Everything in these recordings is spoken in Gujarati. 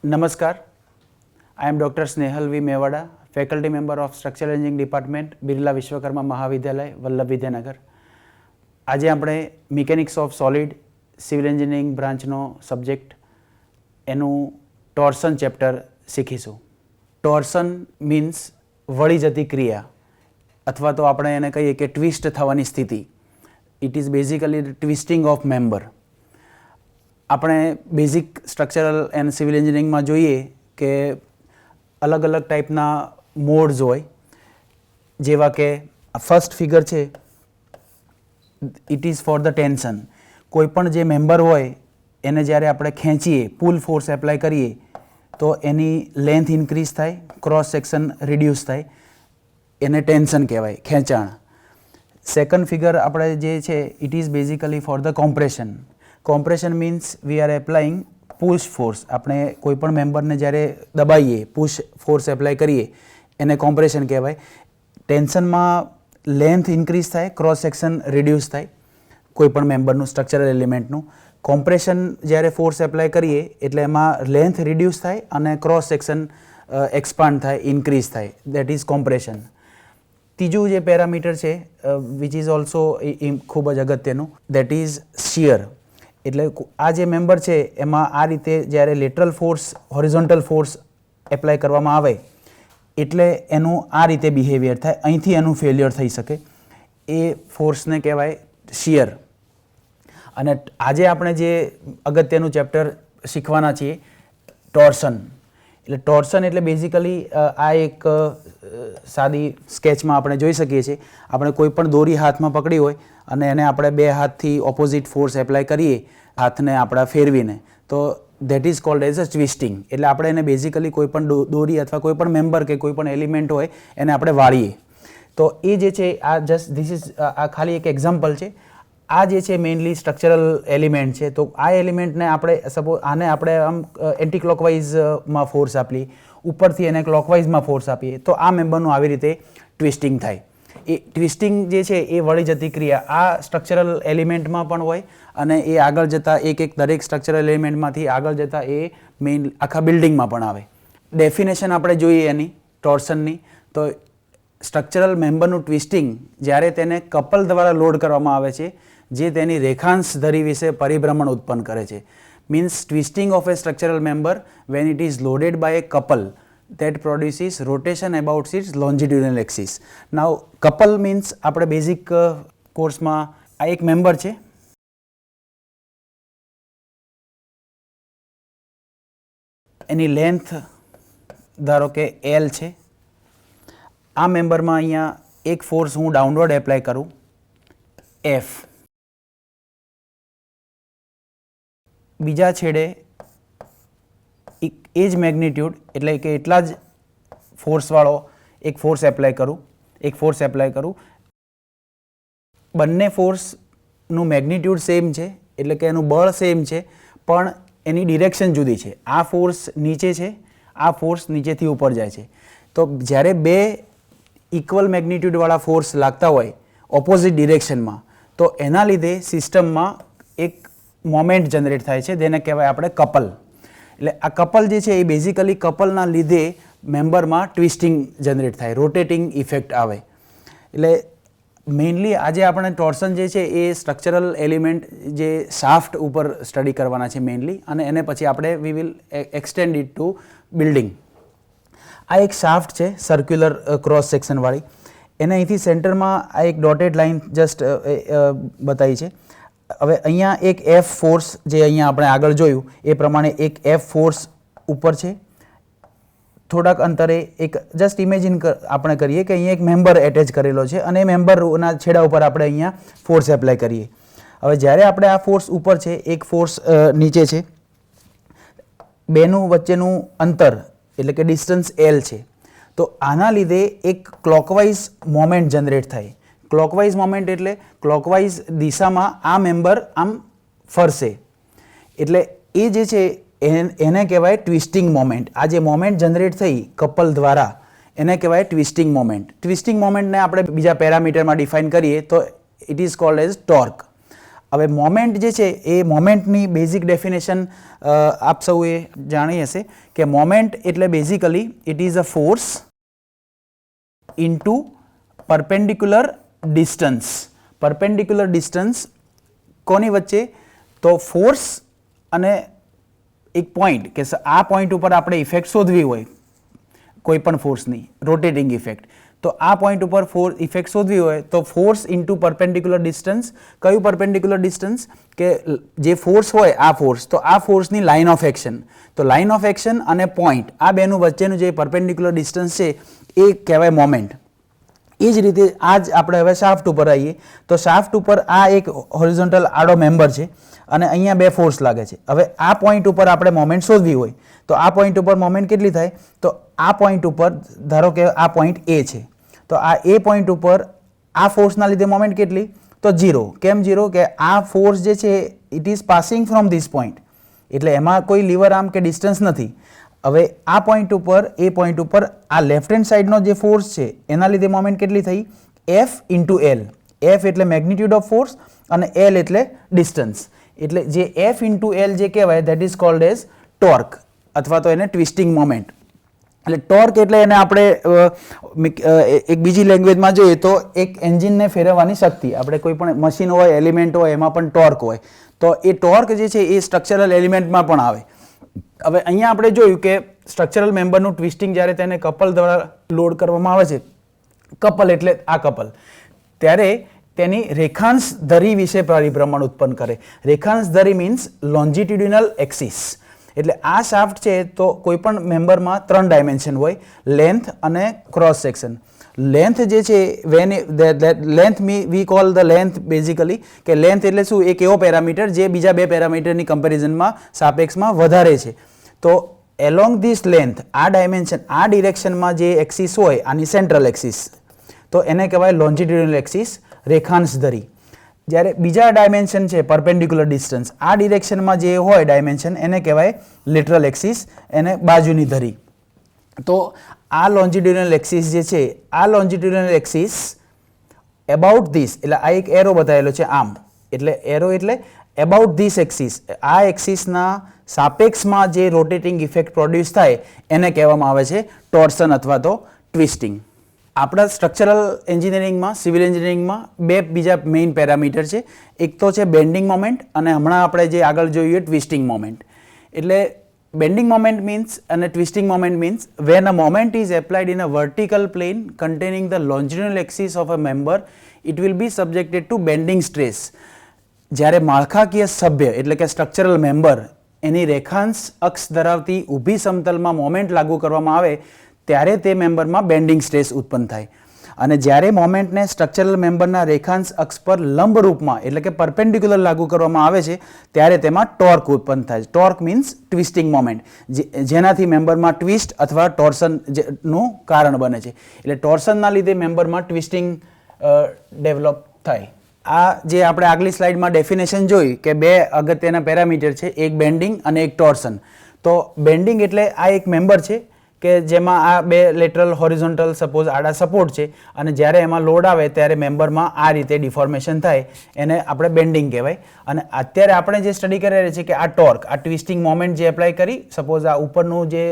Namaskar, I am Dr. Snehal V. Mewada, faculty member of Structural Engineering Department, Birla Vishwakarma Mahavidyalaya, Vallabh Vidyanagar. આજે આપણે mechanics of solid civil engineering બ્રાન્ચનો સબ્જેક્ટ એનું ટોર્સન ચેપ્ટર શીખીશું. ટોર્સન મીન્સ વળી જતી ક્રિયા અથવા તો આપણે એને કહીએ કે ટ્વિસ્ટ થવાની સ્થિતિ. It is basically twisting of member. આપણે બેઝિક સ્ટ્રક્ચરલ એન્ડ સિવિલ એન્જિનિયરિંગમાં જોઈએ કે અલગ અલગ ટાઈપના મોડ્સ હોય, જેવા કે ફર્સ્ટ ફિગર છે, it is for the tension. કોઈ પણ જે મેમ્બર હોય એને જ્યારે આપણે ખેંચીએ, પુલ ફોર્સ એપ્લાય કરીએ તો એની લેન્થ ઇન્ક્રીઝ થાય, ક્રોસ સેક્શન રિડ્યુસ થાય, એને ટેન્શન કહેવાય, ખેંચાણ. સેકન્ડ ફિગર આપણે જે છે it is basically for the compression. Compression means V are applying push force. આપણે કોઈ પણ મેમ્બરને જ્યારે દબાઈએ, પુશ ફોર્સ એપ્લાય કરીએ એને કોમ્પ્રેશન કહેવાય. ટેન્શનમાં લેન્થ ઇન્ક્રીઝ થાય, ક્રોસ સેક્શન રિડ્યુસ થાય કોઈ પણ મેમ્બરનું, સ્ટ્રક્ચરલ એલિમેન્ટનું. કોમ્પ્રેશન જ્યારે ફોર્સ એપ્લાય કરીએ એટલે એમાં લેન્થ રિડ્યુસ થાય અને ક્રોસ સેક્શન એક્સપાન્ડ થાય, ઇન્ક્રીઝ થાય. That is compression. ત્રીજું જે પેરામીટર છે વિચ ઇઝ ઓલ્સો ખૂબ જ અગત્યનું, દેટ ઇઝ શિયર. એટલે આ જે મેમ્બર છે એમાં આ રીતે જ્યારે lateral force, horizontal force apply કરવામાં આવે એટલે એનું આ રીતે બિહેવિયર થાય, અહીંથી એનું ફેલ્યોર થઈ શકે. એ ફોર્સને કહેવાય શિયર. અને આજે આપણે જે અગત્યનું ચેપ્ટર શીખવાના છીએ ટોર્સન. એટલે ટોર્સન એટલે બેઝિકલી આ એક સાદી સ્કેચમાં આપણે જોઈ શકીએ છીએ. આપણે કોઈ પણ દોરી હાથમાં પકડી હોય અને એને આપણે બે હાથથી ઓપોઝિટ ફોર્સ એપ્લાય કરીએ, હાથને આપણા ફેરવીને, તો that is called as a twisting. એટલે આપણે એને બેઝિકલી કોઈ પણ દોરી અથવા કોઈ પણ મેમ્બર કે કોઈ પણ એલિમેન્ટ હોય એને આપણે વાળીએ. તો એ જે છે આ જસ્ટ ધીસ ઇઝ આ ખાલી એક એક્ઝામ્પલ છે. આ જે છે મેઇનલી સ્ટ્રક્ચરલ એલિમેન્ટ છે. તો આ એલિમેન્ટને આપણે સપોઝ આને આપણે આમ એન્ટી ક્લોકવાઇઝમાં ફોર્સ આપીએ, ઉપરથી એને ક્લોકવાઇઝમાં ફોર્સ આપીએ તો આ મેમ્બરનું આવી રીતે ટ્વિસ્ટિંગ થાય. એ ટ્વિસ્ટિંગ જે છે એ વળી જતી ક્રિયા આ સ્ટ્રક્ચરલ એલિમેન્ટમાં પણ હોય અને એ આગળ જતાં એક દરેક સ્ટ્રક્ચરલ એલિમેન્ટમાંથી આગળ જતાં એ મેઇન આખા બિલ્ડિંગમાં પણ આવે. ડેફિનેશન આપણે જોઈએ એની ટોર્સનની, તો સ્ટ્રક્ચરલ મેમ્બરનું ટ્વિસ્ટિંગ જ્યારે તેને કપલ દ્વારા લોડ કરવામાં આવે છે જે તેની રેખાંશ ધરી વિશે પરિભ્રમણ ઉત્પન્ન કરે છે. Means twisting of a structural member when it is loaded by a couple that produces rotation about its longitudinal axis. Now couple means આપણે બેઝિક કોર્સમાં આ એક મેમ્બર છે, એની લેન્થ ધારો કે L છે. આ મેમ્બરમાં અહીંયા એક ફોર્સ હું ડાઉનવર્ડ એપ્લાય કરું F. બીજા છેડે એ જ મેગ્નિટ્યુડ એટલે કે એટલા જ ફોર્સવાળો એક ફોર્સ એપ્લાય કરું. બંને ફોર્સનું મેગ્નિટ્યુડ સેમ છે એટલે કે એનું બળ સેમ છે, પણ એની ડિરેક્શન જુદી છે. આ ફોર્સ નીચે છે, આ ફોર્સ નીચેથી ઉપર જાય છે. તો જ્યારે બે ઇક્વલ મેગ્નિટ્યુડવાળા ફોર્સ લાગતા હોય ઓપોઝિટ ડિરેક્શનમાં તો એના લીધે સિસ્ટમમાં એક મોમેન્ટ જનરેટ થાય છે જેને કહેવાય આપણે કપલ. એટલે આ કપલ જે છે એ બેઝિકલી કપલના લીધે મેમ્બરમાં ટ્વિસ્ટિંગ જનરેટ થાય, રોટેટિંગ ઇફેક્ટ આવે. એટલે મેઇનલી આજે આપણે ટોર્સન જે છે એ સ્ટ્રક્ચરલ એલિમેન્ટ જે શાફ્ટ ઉપર સ્ટડી કરવાના છે મેઇનલી, અને એને પછી આપણે we will extend it to building. આ એક શાફ્ટ છે સર્ક્યુલર ક્રોસ સેક્શનવાળી. એને અહીંથી સેન્ટરમાં આ એક ડોટેડ લાઇન જસ્ટ બતાવી છે. હવે અહીંયા એક એફ ફોર્સ જે અહીંયા આપણે આગળ જોયું એ પ્રમાણે એક એફ ફોર્સ ઉપર છે. થોડાક અંતરે એક જસ્ટ ઇમેજિન આપણે કરીએ કે અહીંયા એક મેમ્બર એટેચ કરેલો છે અને એ મેમ્બરના છેડા ઉપર આપણે અહીંયા ફોર્સ એપ્લાય કરીએ. હવે જ્યારે આપણે આ ફોર્સ ઉપર છે, એક ફોર્સ નીચે છે, બેનું વચ્ચેનું અંતર એટલે કે ડિસ્ટન્સ L છે. તો આના લીધે એક ક્લોકવાઇઝ મોમેન્ટ જનરેટ થાય. ક્લોકવાઇઝ મોમેન્ટ એટલે ક્લોકવાઇઝ દિશામાં આ મેમ્બર આમ ફરશે. એટલે એ જે છે એને કહેવાય ટ્વિસ્ટિંગ મોમેન્ટ. આ જે મોમેન્ટ જનરેટ થઈ કપલ દ્વારા એને કહેવાય ટ્વિસ્ટિંગ મોમેન્ટ. ટ્વિસ્ટિંગ મોમેન્ટને આપણે બીજા પેરામીટરમાં ડિફાઇન કરીએ તો it is called as torque. હવે મોમેન્ટ જે છે એ મોમેન્ટની બેઝિક ડેફિનેશન આપ સૌએ જાણી હશે કે મોમેન્ટ એટલે basically it is a force into perpendicular distance. Perpendicular distance કોની વચ્ચે? તો ફોર્સ અને એક પોઈન્ટ કે આ પોઈન્ટ ઉપર આપણે ઇફેક્ટ શોધવી હોય કોઈ પણ ફોર્સની રોટેટિંગ ઇફેક્ટ, તો આ પોઈન્ટ ઉપર ઇફેક્ટ શોધવી હોય તો ફોર્સ ઇન્ટુ પરપેન્ડિક્યુલર ડિસ્ટન્સ. કયું પરપેન્ડિક્યુલર ડિસ્ટન્સ? કે જે ફોર્સ હોય આ ફોર્સ, તો આ ફોર્સની લાઇન ઓફ એક્શન, તો લાઇન ઓફ એક્શન અને પોઈન્ટ આ બેનું વચ્ચેનું જે પરપેન્ડિક્યુલર ડિસ્ટન્સ છે એ કહેવાય મોમેન્ટ. એ જ રીતે આ જ આપણે હવે શાફ્ટ ઉપર આવીએ તો શાફ્ટ ઉપર આ એક હોરિઝોન્ટલ આડો મેમ્બર છે અને અહીંયા બે ફોર્સ લાગે છે. હવે આ પોઈન્ટ ઉપર આપણે મોમેન્ટ શોધવી હોય તો આ પોઈન્ટ ઉપર મોમેન્ટ કેટલી થાય? તો આ પોઈન્ટ ઉપર ધારો કે આ પોઈન્ટ એ છે, તો આ એ પોઈન્ટ ઉપર આ ફોર્સના લીધે મોમેન્ટ કેટલી? તો 0. કેમ 0? કે આ ફોર્સ જે છે it is passing from this point, એટલે એમાં કોઈ લીવર આર્મ કે ડિસ્ટન્સ નથી. હવે આ પોઈન્ટ ઉપર એ પોઈન્ટ ઉપર આ લેફ્ટ હેન્ડ સાઈડનો જે ફોર્સ છે એના લીધે મોમેન્ટ કેટલી થઈ? F into L. F એટલે મેગ્નિટ્યુડ ઓફ ફોર્સ અને L એટલે ડિસ્ટન્સ. એટલે જે F ઇન્ટુ એલ જે કહેવાય that is called as torque અથવા તો એને ટ્વિસ્ટિંગ મોમેન્ટ. એટલે ટોર્ક એટલે એને આપણે એક બીજી લેંગ્વેજમાં જોઈએ તો એક એન્જિનને ફેરવવાની શક્તિ. આપણે કોઈ પણ મશીન હોય, એલિમેન્ટ હોય, એમાં પણ ટોર્ક હોય, તો એ ટોર્ક જે છે એ સ્ટ્રક્ચરલ એલિમેન્ટમાં પણ આવે. હવે અહીંયા આપણે જોયું કે સ્ટ્રક્ચરલ મેમ્બરનું ટ્વિસ્ટિંગ જ્યારે તેને કપલ દ્વારા લોડ કરવામાં આવે છે, કપલ એટલે આ કપલ, ત્યારે તેની રેખાંશ ધરી વિશે પરિભ્રમણ ઉત્પન્ન કરે. રેખાંશ ધરી મીન્સ લોન્જિટ્યુડિનલ એક્સિસ. એટલે આ શાફ્ટ છે તો કોઈ પણ મેમ્બરમાં 3 ડાયમેન્શન હોય, લેન્થ અને ક્રોસ સેક્શન. લેન્થ જે છે length V call the length basically, કે લેન્થ એટલે શું? એક એવો પેરામીટર જે બીજા બે પેરામીટરની કમ્પેરિઝનમાં સાપેક્ષમાં વધારે છે. તો એલોંગ ધીસ લેન્થ આ ડાયમેન્શન આ ડિરેક્શનમાં જે એક્સિસ હોય આની સેન્ટ્રલ એક્સિસ, તો એને કહેવાય લોન્જિટ્યુડિનલ એક્સિસ, રેખાંશ ધરી. જ્યારે બીજા ડાયમેન્શન છે પરપેન્ડિક્યુલર ડિસ્ટન્સ, આ ડિરેક્શનમાં જે હોય ડાયમેન્શન એને કહેવાય લેટરલ એક્સિસ, એને બાજુની ધરી. તો આ લોન્જિટ્યુડિનલ એક્સિસ જે છે આ લોન્જિટ્યુડિનલ એક્સિસ એબાઉટ ધીસ, એટલે આ એક એરો બતાવેલો છે આમ, એટલે એરો એટલે એબાઉટ ધીસ એક્સિસ, આ એક્સિસના સાપેક્ષમાં જે રોટેટિંગ ઇફેક્ટ પ્રોડ્યુસ થાય એને કહેવામાં આવે છે ટોર્સન અથવા તો ટ્વિસ્ટિંગ. આપણા સ્ટ્રક્ચરલ એન્જિનિયરિંગમાં, સિવિલ એન્જિનિયરિંગમાં બે બીજા મેઇન પેરામીટર છે. એક તો છે બેન્ડિંગ મોમેન્ટ અને હમણાં આપણે જે આગળ જોઈએ ટ્વિસ્ટિંગ મોમેન્ટ. એટલે બેન્ડિંગ મોમેન્ટ મીન્સ અને twisting moment means when a moment is applied in a vertical plane containing the longitudinal axis of a member it will be subjected to bending stress. જ્યારે માળખાકીય સભ્ય એટલે કે સ્ટ્રક્ચરલ મેમ્બર એની રેખાંશ અક્ષ ધરાવતી ઊભી સમતલમાં મોમેન્ટ લાગુ કરવામાં આવે ત્યારે તે મેમ્બરમાં બેન્ડિંગ સ્ટ્રેસ ઉત્પન્ન થાય. અને જ્યારે મોમેન્ટને સ્ટ્રક્ચરલ મેમ્બરના રેખાંશ અક્ષ પર લંબ રૂપમાં એટલે કે પરપેન્ડિક્યુલર લાગુ કરવામાં આવે છે ત્યારે તેમાં ટોર્ક ઉત્પન્ન થાય છે. ટોર્ક મીન્સ ટ્વિસ્ટિંગ મોમેન્ટ, જેનાથી મેમ્બરમાં ટ્વિસ્ટ અથવા ટોર્સનનું કારણ બને છે. એટલે ટોર્સનના લીધે મેમ્બરમાં ટ્વિસ્ટિંગ ડેવલપ થાય. આ જે આપણે આગલી સ્લાઇડમાં ડેફિનેશન જોઈ કે બે અગત્યના પેરામીટર છે, એક બેન્ડિંગ અને એક ટોર્સન. તો બેન્ડિંગ એટલે આ એક મેમ્બર છે કે જેમાં આ બે લેટરલ હોરિઝોન્ટલ સપોઝ આડા સપોર્ટ છે અને જ્યારે એમાં લોડ આવે ત્યારે મેમ્બરમાં આ રીતે ડિફોર્મેશન થાય એને આપણે બેન્ડિંગ કહેવાય. અને અત્યારે આપણે જે સ્ટડી કરી રહ્યા છીએ કે આ ટોર્ક, આ ટ્વિસ્ટિંગ મોમેન્ટ જે એપ્લાય કરી, સપોઝ આ ઉપરનું જે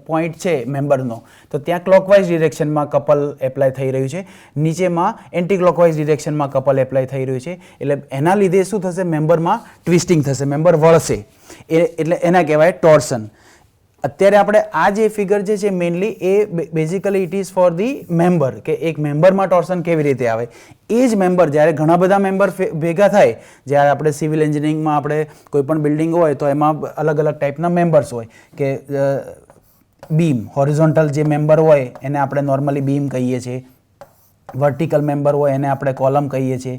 પોઈન્ટ છે મેમ્બરનો, તો ત્યાં ક્લોકવાઇઝ ડિરેક્શનમાં કપલ એપ્લાય થઈ રહ્યું છે, નીચેમાં એન્ટી ક્લોકવાઇઝ ડિરેક્શનમાં કપલ એપ્લાય થઈ રહ્યું છે. એટલે એના લીધે શું થશે? મેમ્બરમાં ટ્વિસ્ટિંગ થશે, મેમ્બર વળશે, એટલે એના કહેવાય ટોર્સન. અત્યારે આપણે આ જે ફિગર જે છે mainly A basically it is for the member, કે એક મેમ્બરમાં ટોર્સન કેવી રીતે આવે. એ જ મેમ્બર જ્યારે ઘણા બધા મેમ્બર ભેગા થાય, જ્યારે આપણે સિવિલ એન્જિનિયરિંગમાં આપણે કોઈ પણ બિલ્ડિંગ હોય તો એમાં અલગ અલગ ટાઈપના મેમ્બર્સ હોય, કે બીમ હોરિઝોન્ટલ જે મેમ્બર હોય એને આપણે નોર્મલી બીમ કહીએ છીએ, વર્ટિકલ મેમ્બર હોય એને આપણે કોલમ કહીએ છીએ,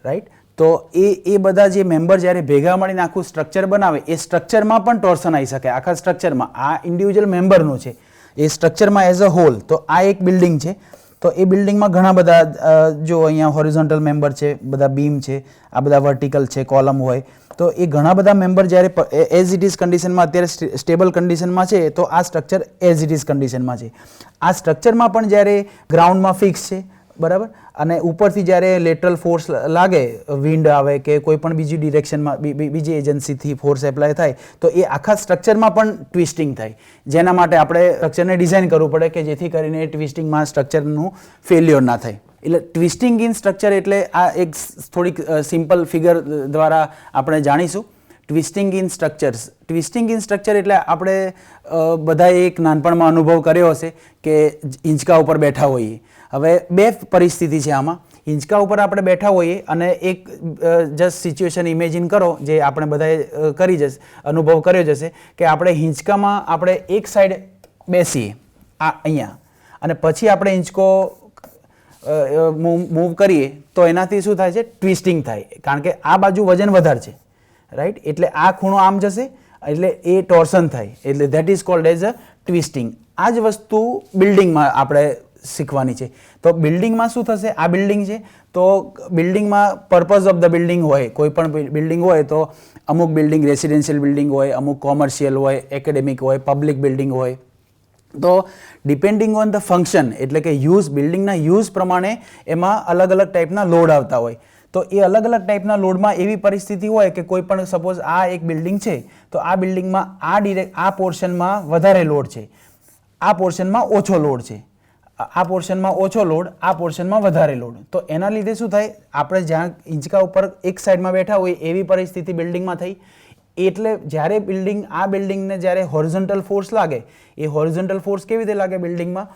રાઈટ. તો એ બધા જે મેમ્બર જ્યારે ભેગા મળીને આખું સ્ટ્રક્ચર બનાવે એ સ્ટ્રક્ચરમાં પણ ટોર્સન આવી શકે. આખા સ્ટ્રક્ચરમાં આ ઇન્ડિવિજ્યુઅલ મેમ્બરનું છે એ સ્ટ્રક્ચરમાં એઝ અ હોલ. તો આ એક બિલ્ડિંગ છે, તો એ બિલ્ડિંગમાં ઘણા બધા જો અહીંયા હોરિઝોન્ટલ મેમ્બર છે, બધા બીમ છે, આ બધા વર્ટિકલ છે, કોલમ હોય, તો એ ઘણા બધા મેમ્બર જ્યારે એઝ ઇટ ઇઝ કન્ડિશનમાં અત્યારે સ્ટેબલ કન્ડિશનમાં છે તો આ સ્ટ્રક્ચર એઝ ઇટ ઇઝ કન્ડિશનમાં છે. આ સ્ટ્રક્ચરમાં પણ જ્યારે ગ્રાઉન્ડમાં ફિક્સ છે, બરાબર, અને ઉપરથી જ્યારે લેટરલ ફોર્સ લાગે, વિન્ડ આવે કે કોઈ પણ બીજી ડિરેક્શનમાં બીજી એજન્સીથી ફોર્સ એપ્લાય થાય તો એ આખા સ્ટ્રક્ચરમાં પણ ટ્વિસ્ટિંગ થાય, જેના માટે આપણે સ્ટ્રક્ચરને ડિઝાઇન કરવું પડે કે જેથી કરીને એ ટ્વિસ્ટિંગમાં સ્ટ્રક્ચરનું ફેલ્યોર ના થાય. એટલે ટ્વિસ્ટિંગ ઇન સ્ટ્રક્ચર એટલે આ એક થોડીક સિમ્પલ ફિગર દ્વારા આપણે જાણીશું. Twisting in structures. Twisting in structure એટલે આપણે બધાએ એક નાનપણમાં અનુભવ કર્યો હશે કે હિંચકા ઉપર બેઠા હોઈએ. હવે બે પરિસ્થિતિ છે આમાં. હિંચકા ઉપર આપણે બેઠા હોઈએ અને એક જસ્ટ સિચ્યુએશન ઇમેજિન કરો, જે આપણે બધાએ કરી જશે, અનુભવ કર્યો જશે કે આપણે હિંચકામાં આપણે એક સાઈડ બેસીએ અહીંયા, અને પછી આપણે હિંચકો મૂવ કરીએ તો એનાથી શું થાય છે? ટ્વિસ્ટિંગ થાય, કારણ કે આ બાજુ વજન વધારે છે, રાઈટ? એટલે આ ખૂણો આમ જશે એટલે એ ટોર્સન થાય, એટલે that is called as a twisting. આ જ વસ્તુ બિલ્ડિંગમાં આપણે શીખવાની છે. તો બિલ્ડિંગમાં શું થશે? આ બિલ્ડિંગ છે તો બિલ્ડિંગમાં પર્પઝ ઓફ ધ બિલ્ડિંગ હોય, કોઈ પણ બિલ્ડિંગ હોય તો અમુક બિલ્ડિંગ રેસિડેન્શિયલ બિલ્ડિંગ હોય, અમુક કોમર્શિયલ હોય, એકેડેમિક હોય, પબ્લિક બિલ્ડિંગ હોય. તો ડિપેન્ડિંગ ઓન ધ ફંક્શન, એટલે કે યુઝ, બિલ્ડિંગના યુઝ પ્રમાણે એમાં અલગ અલગ ટાઈપના લોડ આવતા હોય. તો એ અલગ અલગ ટાઈપના લોડમાં એવી પરિસ્થિતિ હોય કે કોઈ પણ સપોઝ આ એક બિલ્ડિંગ છે તો આ બિલ્ડિંગમાં આ પોર્શનમાં વધારે લોડ છે, આ પોર્શનમાં ઓછો લોડ છે, આ પોર્શનમાં ઓછો લોડ, આ પોર્શનમાં વધારે લોડ. તો એના લીધે શું થાય? આપણે જ્યાં હિંચકા ઉપર એક સાઈડમાં બેઠા હોય એવી પરિસ્થિતિ બિલ્ડિંગમાં થઈ. એટલે જ્યારે આ બિલ્ડિંગને જ્યારે હોરિઝોન્ટલ ફોર્સ લાગે, એ હોરિઝોન્ટલ ફોર્સ કેવી રીતે લાગે? બિલ્ડિંગમાં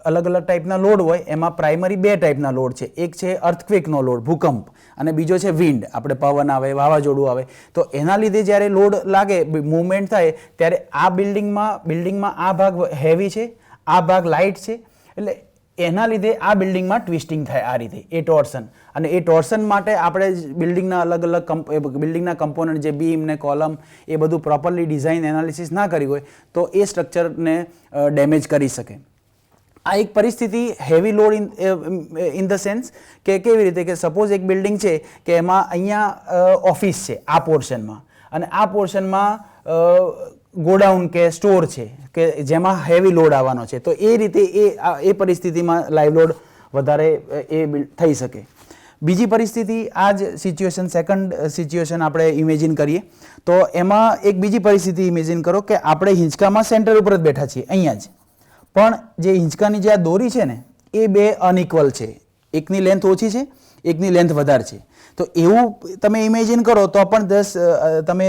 અલગ અલગ ટાઈપના લોડ હોય, એમાં પ્રાઇમરી બે ટાઈપના લોડ છે. એક છે અર્થક્વેકનો લોડ, ભૂકંપ, અને બીજો છે વિન્ડ, આપણે પવન આવે, વાવાઝોડું આવે. તો એના લીધે જ્યારે લોડ લાગે, મૂવમેન્ટ થાય, ત્યારે આ બિલ્ડિંગમાં આ ભાગ હેવી છે, આ ભાગ લાઇટ છે, એટલે એના લીધે આ બિલ્ડિંગમાં ટ્વિસ્ટિંગ થાય આ રીતે, એ ટોર્સન. અને એ ટોર્સન માટે આપણે બિલ્ડિંગના અલગ અલગ બિલ્ડિંગના કમ્પોનન્ટ, જે બીમ ને કોલમ, એ બધું પ્રોપરલી ડિઝાઇન એનાલિસિસ ના કરી હોય તો એ સ્ટ્રક્ચરને ડેમેજ કરી શકે. આ એક પરિસ્થિતિ heavy load in the sense કે કેવી રીતે કે સપોઝ એક બિલ્ડિંગ છે કે એમાં અહીંયા ઓફિસ છે આ પોર્શનમાં, અને આ પોર્શનમાં ગોડાઉન કે સ્ટોર છે કે જેમાં હેવી લોડ આવવાનો છે. તો એ રીતે એ પરિસ્થિતિમાં લાઈવ લોડ વધારે એ થઈ શકે. બીજી પરિસ્થિતિ, આ જ સિચ્યુએશન, સેકન્ડ સિચ્યુએશન આપણે ઇમેજિન કરીએ તો એમાં એક બીજી પરિસ્થિતિ ઇમેજિન કરો કે આપણે હિંચકામાં સેન્ટર ઉપર જ બેઠા છીએ અહીંયા જ, પણ જે હિંચકાની જે આ દોરી છે ને એ બે અનઇક્વલ છે, એકની લેન્થ ઓછી છે, એકની લેન્થ વધારે છે. તો એવું તમે ઇમેજિન કરો તો પણ તમે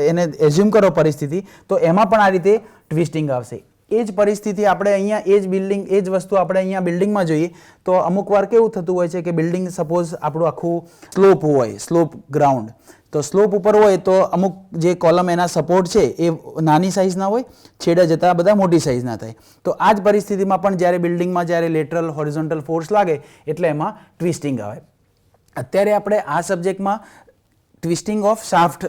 એને એઝ્યુમ કરો પરિસ્થિતિ, તો એમાં પણ આ રીતે ટ્વિસ્ટિંગ આવશે. એ જ પરિસ્થિતિ આપણે અહીંયા એ જ બિલ્ડિંગ, એ જ વસ્તુ આપણે અહીંયા બિલ્ડિંગમાં જોઈએ તો અમુક વાર કેવું થતું હોય છે કે બિલ્ડિંગ સપોઝ આપણું આખું સ્લોપ હોય, સ્લોપ ગ્રાઉન્ડ, તો સ્લોપ ઉપર હોય તો અમુક જે કોલમ એના સપોર્ટ છે એ નાની સાઇઝના હોય, છેડા જતાં બધા મોટી સાઇઝના થાય. તો આ જ પરિસ્થિતિમાં પણ જ્યારે બિલ્ડિંગમાં જ્યારે લેટરલ હોરિઝોન્ટલ ફોર્સ લાગે એટલે એમાં ટ્વિસ્ટિંગ આવે. અત્યારે આપણે આ સબ્જેક્ટમાં ટ્વિસ્ટિંગ ઓફ શાફ્ટ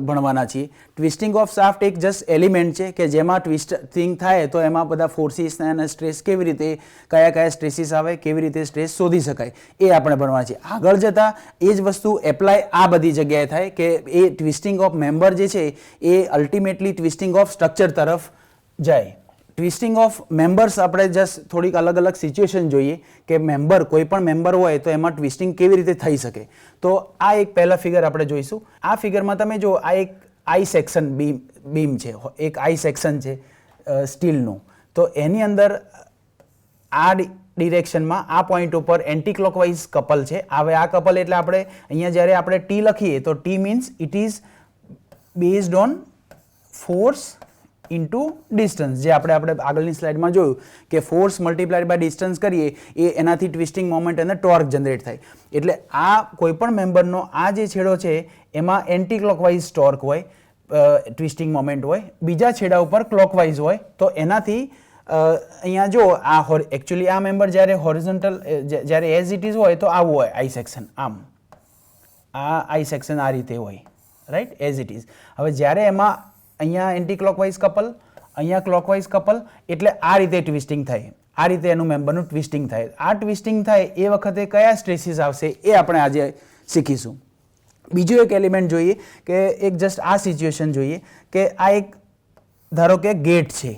ભણવાના છીએ. ટ્વિસ્ટિંગ ઓફ શાફ્ટ એક જસ્ટ એલિમેન્ટ છે કે જેમાં ટ્વિસ્ટિંગ થાય તો એમાં બધા ફોર્સિસ અને સ્ટ્રેસ કેવી રીતે, કયા સ્ટ્રેસીસ આવે, કેવી રીતે સ્ટ્રેસ શોધી શકાય, એ આપણે ભણવાના છીએ. આગળ જતાં એ જ વસ્તુ એપ્લાય આ બધી જગ્યાએ થાય કે એ ટ્વિસ્ટિંગ ઓફ મેમ્બર જે છે એ અલ્ટિમેટલી ટ્વિસ્ટિંગ ઓફ સ્ટ્રક્ચર તરફ જાય. ટ્વિસ્ટિંગ ઓફ મેમ્બર્સ આપણે જસ્ટ થોડીક અલગ અલગ સિચ્યુએશન જોઈએ કે મેમ્બર, કોઈ પણ મેમ્બર હોય તો એમાં ટ્વિસ્ટિંગ કેવી રીતે થઈ શકે. તો આ એક પહેલા ફિગર આપણે જોઈશું. આ ફિગરમાં તમે જો આ એક આઈ સેક્શન બીમ છે, એક આઈ સેક્શન છે સ્ટીલનું. તો એની અંદર આ ડિરેક્શનમાં આ પોઈન્ટ ઉપર એન્ટી ક્લોકવાઇઝ કપલ છે. હવે આ કપલ એટલે આપણે અહીંયા જ્યારે આપણે ટી લખીએ તો T means it is based on force into distance, જે આપણે આગળની સ્લાઇડમાં જોયું કે ફોર્સ મલ્ટીપ્લાઇડ બાય ડિસ્ટન્સ કરીએ એ એનાથી ટ્વિસ્ટિંગ મોમેન્ટ અને ટોર્ક જનરેટ થાય. એટલે આ કોઈપણ મેમ્બરનો આ જે છેડો છે એમાં એન્ટી ક્લોકવાઇઝ ટોર્ક હોય, ટ્વિસ્ટિંગ મોમેન્ટ હોય, બીજા છેડા ઉપર ક્લોકવાઇઝ હોય. તો એનાથી અહીંયા જો આ એકચ્યુઅલી આ મેમ્બર જ્યારે હોરિઝોન્ટલ, જ્યારે એઝ ઇટ ઇઝ હોય તો આવું હોય આઈ સેક્શન, આમ આ આઈ સેક્શન આ રીતે હોય, રાઈટ, એઝ ઇટ ઇઝ. હવે જ્યારે એમાં અહીંયા એન્ટી ક્લોકવાઇઝ કપલ, અહીંયા ક્લોકવાઇઝ કપલ, એટલે આ રીતે ટ્વિસ્ટિંગ થાય, આ રીતે એનું મેમ્બરનું ટ્વિસ્ટિંગ થાય. આ ટ્વિસ્ટિંગ થાય એ વખતે કયા સ્ટ્રેસીસ આવશે એ આપણે આજે શીખીશું. બીજું એક એલિમેન્ટ જોઈએ કે એક જસ્ટ આ સિચ્યુએશન જોઈએ કે આ એક ધારો કે ગેટ છે,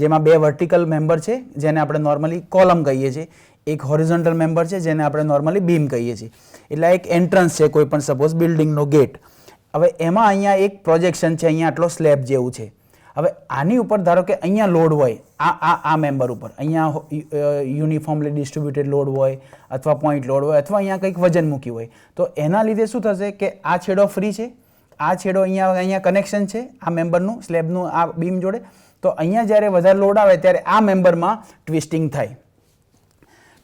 જેમાં બે વર્ટિકલ મેમ્બર છે જેને આપણે નોર્મલી કોલમ કહીએ છીએ, એક હોરિઝોન્ટલ મેમ્બર છે જેને આપણે નોર્મલી બીમ કહીએ છીએ. એટલે એક એન્ટ્રન્સ છે કોઈ પણ સપોઝ બિલ્ડિંગનો ગેટ. હવે એમાં અહીંયા એક પ્રોજેક્શન છે, અહીંયા આટલો સ્લેબ જેવું છે. હવે આની ઉપર ધારો કે અહીંયા લોડ હોય આ મેમ્બર ઉપર, અહીંયા યુનિફોર્મલી ડિસ્ટ્રીબ્યુટેડ લોડ હોય અથવા પોઈન્ટ લોડ હોય અથવા અહીંયા કંઈક વજન મૂક્યું હોય, તો એના લીધે શું થશે કે આ છેડો ફ્રી છે, આ છેડો અહીંયા કનેક્શન છે આ મેમ્બરનું સ્લેબનું આ બીમ જોડે, તો અહીંયા જ્યારે વધારે લોડ આવે ત્યારે આ મેમ્બરમાં ટ્વિસ્ટિંગ થાય.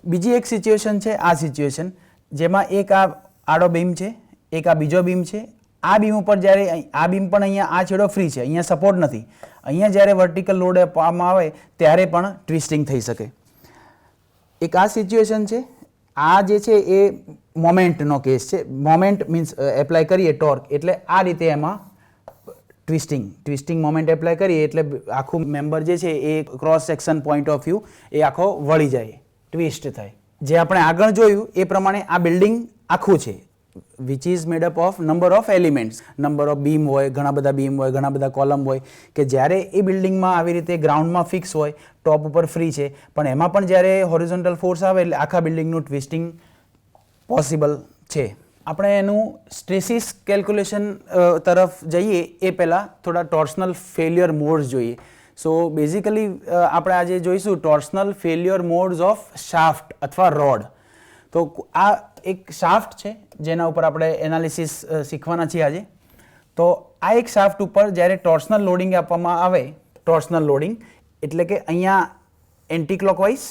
બીજી એક સિચ્યુએશન છે આ સિચ્યુએશન, જેમાં એક આ આડો બીમ છે, એક આ બીજો બીમ છે. આ બીમ ઉપર જ્યારે આ બીમ પણ અહીંયા આ છેડો ફ્રી છે, અહીંયા સપોર્ટ નથી, અહીંયા જ્યારે વર્ટિકલ લોડ આપવામાં આવે ત્યારે પણ ટ્વિસ્ટિંગ થઈ શકે. એક આ સિચ્યુએશન છે. આ જે છે એ મોમેન્ટનો કેસ છે. મોમેન્ટ મીન્સ એપ્લાય કરીએ ટોર્ક એટલે આ રીતે એમાં ટ્વિસ્ટિંગ મોમેન્ટ એપ્લાય કરીએ એટલે આખું મેમ્બર જે છે એ cross section point of view એ આખો વળી જાય, ટ્વિસ્ટ થાય. જે આપણે આગળ જોયું એ પ્રમાણે આ બિલ્ડિંગ આખું છે, which is made up of number of elements. Number of beam હોય, ઘણા બધા બીમ હોય, ઘણા બધા કોલમ હોય, કે જ્યારે એ બિલ્ડિંગમાં આવી રીતે ગ્રાઉન્ડમાં ફિક્સ હોય, ટોપ ઉપર ફ્રી છે, પણ એમાં પણ જ્યારે હોરિઝોન્ટલ ફોર્સ આવે એટલે આખા બિલ્ડિંગનું ટ્વિસ્ટિંગ પોસિબલ છે. આપણે એનું સ્ટ્રેસીસ કેલ્ક્યુલેશન તરફ જઈએ એ પહેલાં થોડા ટોર્સનલ ફેલ્યોર મોડ્સ જોઈએ. સો બેઝિકલી આપણે આજે જોઈશું torsional failure modes of shaft અથવા રોડ. તો આ એક શાફ્ટ છે જેના ઉપર આપણે એનાલિસિસ શીખવાના છીએ આજે. તો આ એક શાફ્ટ ઉપર જ્યારે ટોર્સનલ લોડિંગ આપવામાં આવે, ટોર્સનલ લોડિંગ એટલે કે અહીંયા એન્ટી ક્લોકવાઇઝ,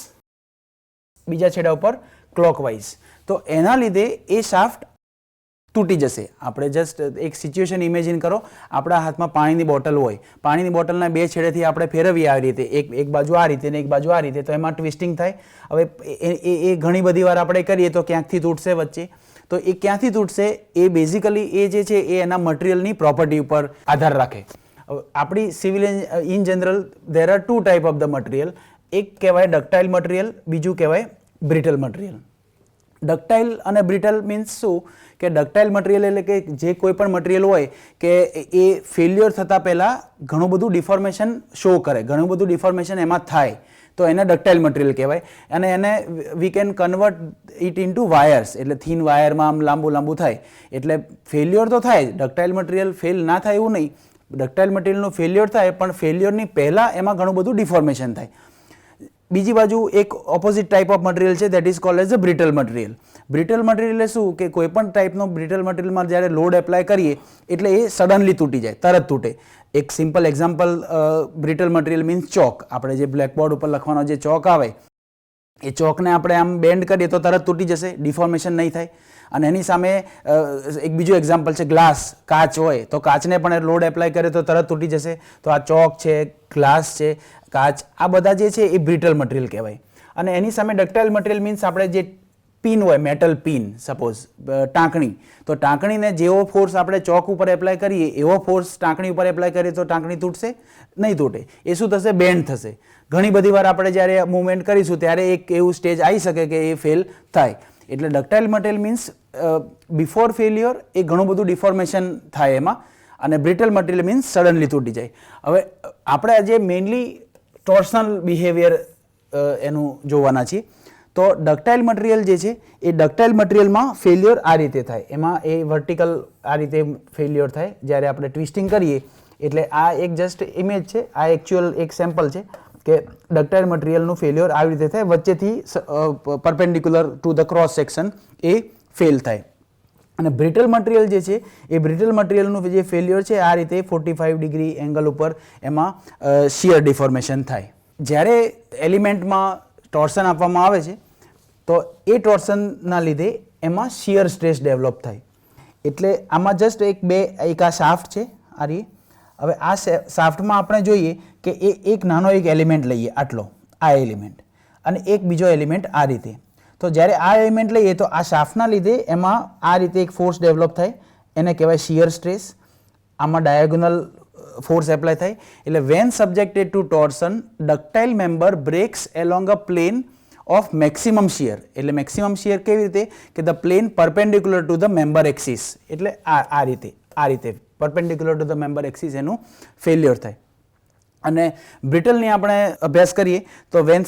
બીજા છેડા ઉપર ક્લોકવાઇઝ, તો એના લીધે એ શાફ્ટ તૂટી જશે. આપણે જસ્ટ એક સિચ્યુએશન ઇમેજિન કરો, આપણા હાથમાં પાણીની બોટલ હોય, પાણીની બોટલના બે છેડેથી આપણે ફેરવીએ આવી રીતે, એક બાજુ આ રીતે ને એક બાજુ આ રીતે, તો એમાં ટ્વિસ્ટિંગ થાય. હવે એ ઘણી બધી વાર આપણે કરીએ તો ક્યાંકથી તૂટશે વચ્ચે. તો એ ક્યાંથી તૂટશે એ બેઝિકલી એ જે છે એ એના મટીરિયલની પ્રોપર્ટી ઉપર આધાર રાખે. આપણી civil in general there are two type of the material. એક કહેવાય ડક્ટાઇલ મટીરિયલ, બીજું કહેવાય બ્રિટલ મટીરિયલ. ડક્ટાઇલ અને બ્રિટલ મીન્સ શું કે ડક્ટાઇલ મટીરિયલ એટલે કે જે કોઈ પણ મટીરિયલ હોય કે એ ફેલ્યોર થતાં પહેલાં ઘણું બધું ડિફોર્મેશન શો કરે, ઘણું બધું ડિફોર્મેશન એમાં થાય, તો એને ડક્ટાઇલ મટીરિયલ કહેવાય. અને એને we can convert it into wires, એટલે થીન વાયરમાં આમ લાંબુ થાય, એટલે ફેલ્યોર તો થાય. ડક્ટાઇલ મટીરિયલ ફેલ ના થાય એવું નહીં, ડક્ટાઇલ મટીરિયલનું ફેલ્યોર થાય, પણ ફેલ્યોરની પહેલાં એમાં ઘણું બધું ડિફોર્મેશન થાય. બીજી બાજુ એક ઓપોઝિટ ટાઈપ ઓફ મટીરિયલ છે, that is called as a brittle material. Brittle material એટલે શું કે કોઈ પણ ટાઈપનો બ્રિટલ મટીરિયલમાં જ્યારે લોડ એપ્લાય કરીએ એટલે એ સડનલી તૂટી જાય, તરત તૂટે. એક simple example, brittle material means chalk. આપણે જે બ્લેકબોર્ડ ઉપર લખવાનો જે ચોક આવે એ ચોકને આપણે આમ બેન્ડ કરીએ તો તરત તૂટી જશે, ડિફોર્મેશન નહીં થાય. અને એની સામે એક બીજું એક્ઝામ્પલ છે ગ્લાસ, કાચ હોય તો કાચને પણ લોડ એપ્લાય કરે તો તરત તૂટી જશે. તો આ ચોક છે, ગ્લાસ છે, કાચ, આ બધા જે છે એ બ્રિટલ મટીરિયલ કહેવાય. અને એની સામે ડક્ટાઇલ મટીરિયલ મીન્સ આપણે જે પિન હોય, મેટલ પિન, સપોઝ ટાંકણી, તો ટાંકણીને જેવો ફોર્સ આપણે ચોક ઉપર એપ્લાય કરીએ એવો ફોર્સ ટાંકણી ઉપર એપ્લાય કરીએ તો ટાંકણી તૂટશે નહીં, તૂટે. એ શું થશે? બેન્ડ થશે. ઘણી બધી વાર આપણે જ્યારે મૂવમેન્ટ કરીશું ત્યારે એક એવું સ્ટેજ આવી શકે કે એ ફેલ થાય. એટલે ductile material means before failure એ ઘણું બધું ડિફોર્મેશન થાય એમાં, અને બ્રિટલ મટીરિયલ મીન્સ સડનલી તૂટી જાય. હવે આપણે આજે મેઇનલી ટોર્સનલ બિહેવિયર એનું જોવાના છીએ. તો ડક્ટાઇલ મટીરિયલ જે છે એ ડક્ટાઇલ મટીરિયલમાં ફેલ્યોર આ રીતે થાય, એમાં એ વર્ટિકલ આ રીતે ફેલ્યોર થાય જ્યારે આપણે ટ્વિસ્ટિંગ કરીએ. એટલે આ એક જસ્ટ ઇમેજ છે, આ એકચ્યુઅલ એક સેમ્પલ છે કે ડક્ટાઇલ મટીરિયલનું ફેલ્યોર આવી રીતે થાય, વચ્ચેથી perpendicular to the cross section A fail થાય. અને બ્રિટલ મટીરિયલ જે છે એ બ્રિટલ મટીરિયલનું જે ફેલ્યોર છે આ રીતે 45 ડિગ્રી એંગલ ઉપર એમાં શિયર ડિફોર્મેશન થાય. જ્યારે એલિમેન્ટમાં ટોર્સન આપવામાં આવે છે તો એ ટોર્સનના લીધે એમાં શિયર સ્ટ્રેસ ડેવલપ થાય. એટલે આમાં જસ્ટ એક આ શાફ્ટ છે આ રહી. હવે આ શાફ્ટમાં આપણે જોઈએ કે એક નાનો એક એલિમેન્ટ લઈએ, આટલો આ એલિમેન્ટ, અને એક બીજો એલિમેન્ટ આ રીતે. તો જ્યારે આ એલિમેન્ટ લઈએ તો આ શાફ્ટના લીધે એમાં આ રીતે એક ફોર્સ ડેવલપ થાય, એને કહેવાય શિયર સ્ટ્રેસ. આમાં ડાયાગોનલ ફોર્સ એપ્લાય થાય. એટલે when subjected to torsion ductile member breaks along a plane of maximum shear. એટલે મેક્સિમમ શિયર કેવી રીતે કે the plane perpendicular to the member axis. એટલે આ રીતે perpendicular to the member axis એનું ફેલ્યોર થાય. અને બ્રિટલની આપણે અભ્યાસ કરીએ તો when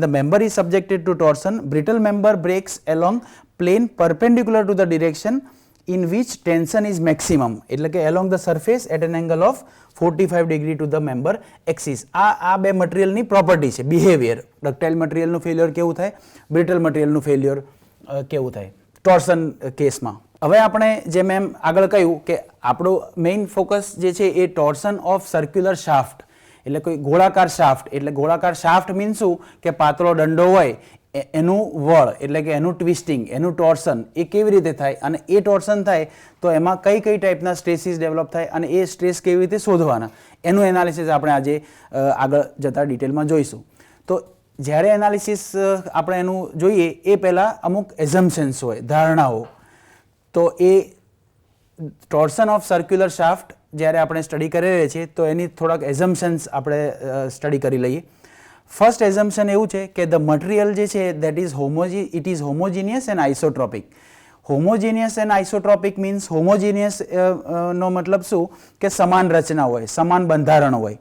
the member is subjected to torsion, brittle member breaks along plane perpendicular to the direction in which tension is maximum, એટલે કે along the surface at an angle of 45 degree to the member axis. આ બે મટીરિયલની પ્રોપર્ટી છે, બિહેવિયર. ડક્ટાઇલ મટીરિયલનું ફેલ્યોર કેવું થાય, બ્રિટલ મટીરિયલનું ફેલ્યોર કેવું થાય ટોર્શન કેસમાં. હવે આપણે જેમ એમ આગળ કહ્યું કે આપણો મેઇન ફોકસ જે છે એ ટોર્શન ઓફ સર્ક્યુલર શાફ્ટ, એટલે કોઈ ગોળાકાર શાફ્ટ. એટલે ગોળાકાર શાફ્ટ મીન્સ શું કે પાતળો દંડો હોય એનું વળ, એટલે કે એનું ટ્વિસ્ટિંગ, એનું ટોર્શન એ કેવી રીતે થાય, અને એ ટોર્શન થાય તો એમાં કઈ કઈ ટાઈપના સ્ટ્રેસીસ ડેવલપ થાય અને એ સ્ટ્રેસ કેવી રીતે શોધવાના, એનું એનાલિસિસ આપણે આજે આગળ જતાં ડિટેલમાં જોઈશું. તો જ્યારે એનાલિસિસ આપણે એનું જોઈએ એ પહેલાં અમુક એઝમ્પશન્સ હોય, ધારણાઓ. તો એ ટોર્શન ઓફ સર્ક્યુલર શાફ્ટ જ્યારે આપણે સ્ટડી કરી રહ્યા છીએ તો એની થોડાક એઝમ્પશન્સ આપણે સ્ટડી કરી લઈએ. ફર્સ્ટ એઝમ્પશન એવું છે કે ધ મટીરિયલ જે છે that is it is homogeneous and isotropic. Homogeneous and isotropic means homogeneous નો મતલબ શું કે સમાન રચના હોય, સમાન બંધારણ હોય.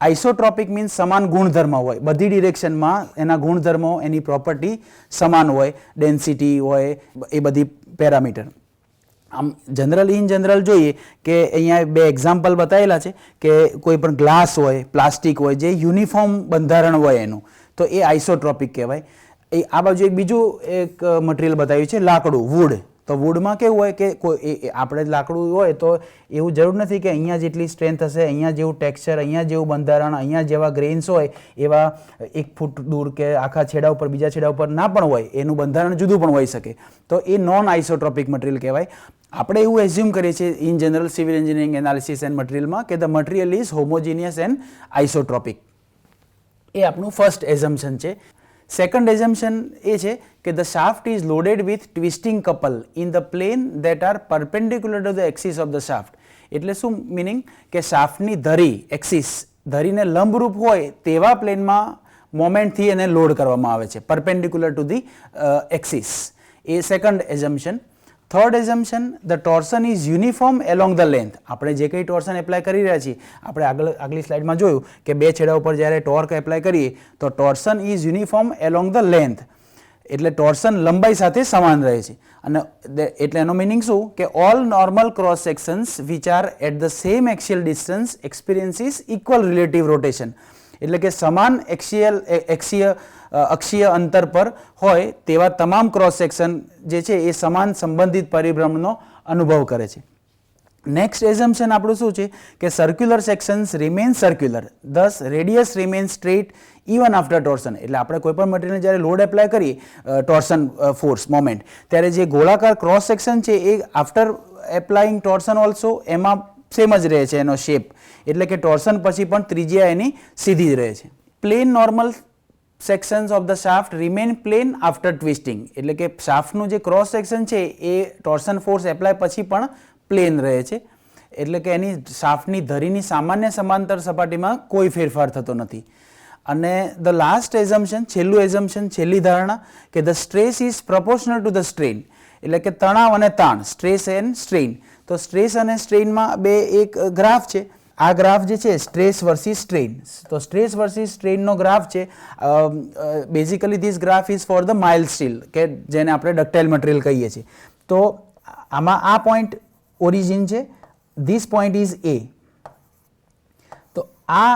આઇસોટ્રોપિક મીન્સ સમાન ગુણધર્મ હોય, બધી ડિરેક્શનમાં એના ગુણધર્મો, એની પ્રોપર્ટી સમાન હોય, ડેન્સિટી હોય, એ બધી પેરામીટર. આમ ઇન જનરલ જોઈએ કે અહીંયા બે એક્ઝામ્પલ બતાવેલા છે કે કોઈ પણ ગ્લાસ હોય, પ્લાસ્ટિક હોય, જે યુનિફોર્મ બંધારણ હોય એનું, તો એ આઇસોટ્રોપિક કહેવાય. આ બાજુ એક બીજું એક મટીરિયલ બતાવ્યું છે લાકડું, વુડ. તો વુડમાં કેવું હોય કે કોઈ આપણે લાકડું હોય તો એવું જરૂર નથી કે અહીંયા જેટલી સ્ટ્રેન્થ હશે, અહીંયા જેવું ટેક્સચર, અહીંયા જેવું બંધારણ, અહીંયા જેવા ગ્રેન્સ હોય એવા 1 ફૂટ દૂર કે આખા છેડા ઉપર બીજા છેડા ઉપર ના પણ હોય, એનું બંધારણ જુદું પણ હોઈ શકે. તો એ નોન આઇસોટ્રોપિક મટીરિયલ કહેવાય. આપણે એવું એઝ્યુમ કરીએ છીએ in general civil engineering analysis and મટીરિયલમાં કે the material is homogeneous and isotropic. એ આપણું ફર્સ્ટ એઝમ્પશન છે. સેકન્ડ એઝમ્પશન એ છે કે the shaft is loaded with twisting couple in the plane that are perpendicular to the axis of the shaft. એટલે શું મિનિંગ કે શાફ્ટની ધરી, એક્સિસ, ધરીને લંબરૂપ હોય તેવા પ્લેનમાં મોમેન્ટથી એને લોડ કરવામાં આવે છે, perpendicular to the axis. A second assumption. Third assumption the torsion is uniform along the length. આપણે જે કંઈ ટોર્શન એપ્લાય કરી રહ્યા છીએ, આપણે આગલી સ્લાઇડમાં જોયું કે બે છેડા ઉપર જ્યારે ટોર્ક એપ્લાય કરીએ તો torsion is uniform along the length, એટલે ટોર્શન લંબાઈ સાથે સમાન રહે છે. અને એટલે એનો મિનિંગ શું કે all normal cross sections which are at the same axial distance experiences equal relative rotation. એટલે કે સમાન અક્ષીય અંતર પર હોય તેવા તમામ ક્રોસ સેક્શન જે છે એ સમાન સંબંધિત પરિભ્રમણનો અનુભવ કરે છે. નેક્સ્ટ એઝમ્પશન આપણું શું છે કે circular sections remain circular, this radius remain straight even after torsion. એટલે આપણે કોઈ પણ મટીરિયલ જ્યારે લોડ એપ્લાય કરીએ, ટોર્શન ફોર્સ મોમેન્ટ, ત્યારે જે ગોળાકાર ક્રોસ સેક્શન છે એ આફ્ટર એપ્લાઇંગ ટોર્શન ઓલ્સો એમાં સેમ જ રહે છે એનો શેપ, એટલે કે ટોર્શન પછી પણ ત્રિજ્યા એની સીધી જ રહે છે. Plain normal sections of the shaft remain plane after twisting. એટલે કે શાફ્ટનું જે ક્રોસ સેક્શન છે એ ટોર્શન ફોર્સ એપ્લાય પછી પણ પ્લેન રહે છે, એટલે કે એની શાફ્ટની ધરીની સામાન્ય સમાંતર સપાટીમાં કોઈ ફેરફાર થતો નથી. અને ધ લાસ્ટ એઝમ્પશન, છેલ્લું એઝમ્પશન, છેલ્લી ધારણા કે the stress is proportional to the strain. એટલે કે તણાવ અને તાણ, સ્ટ્રેસ એન્ડ સ્ટ્રેઇન. તો સ્ટ્રેસ અને સ્ટ્રેઇનમાં બે એક ગ્રાફ છે. આ ગ્રાફ જે છે સ્ટ્રેસ વર્સિસ સ્ટ્રેઇન. તો સ્ટ્રેસ વર્સિસ સ્ટ્રેઇનનો ગ્રાફ છે. Basically this graph is for the mild steel, કે જેને આપણે ડક્ટાઇલ મટીરિયલ કહીએ છીએ. તો આમાં આ પોઈન્ટ ઓરિજિન છે, ધીસ પોઈન્ટ ઇઝ એ. તો આ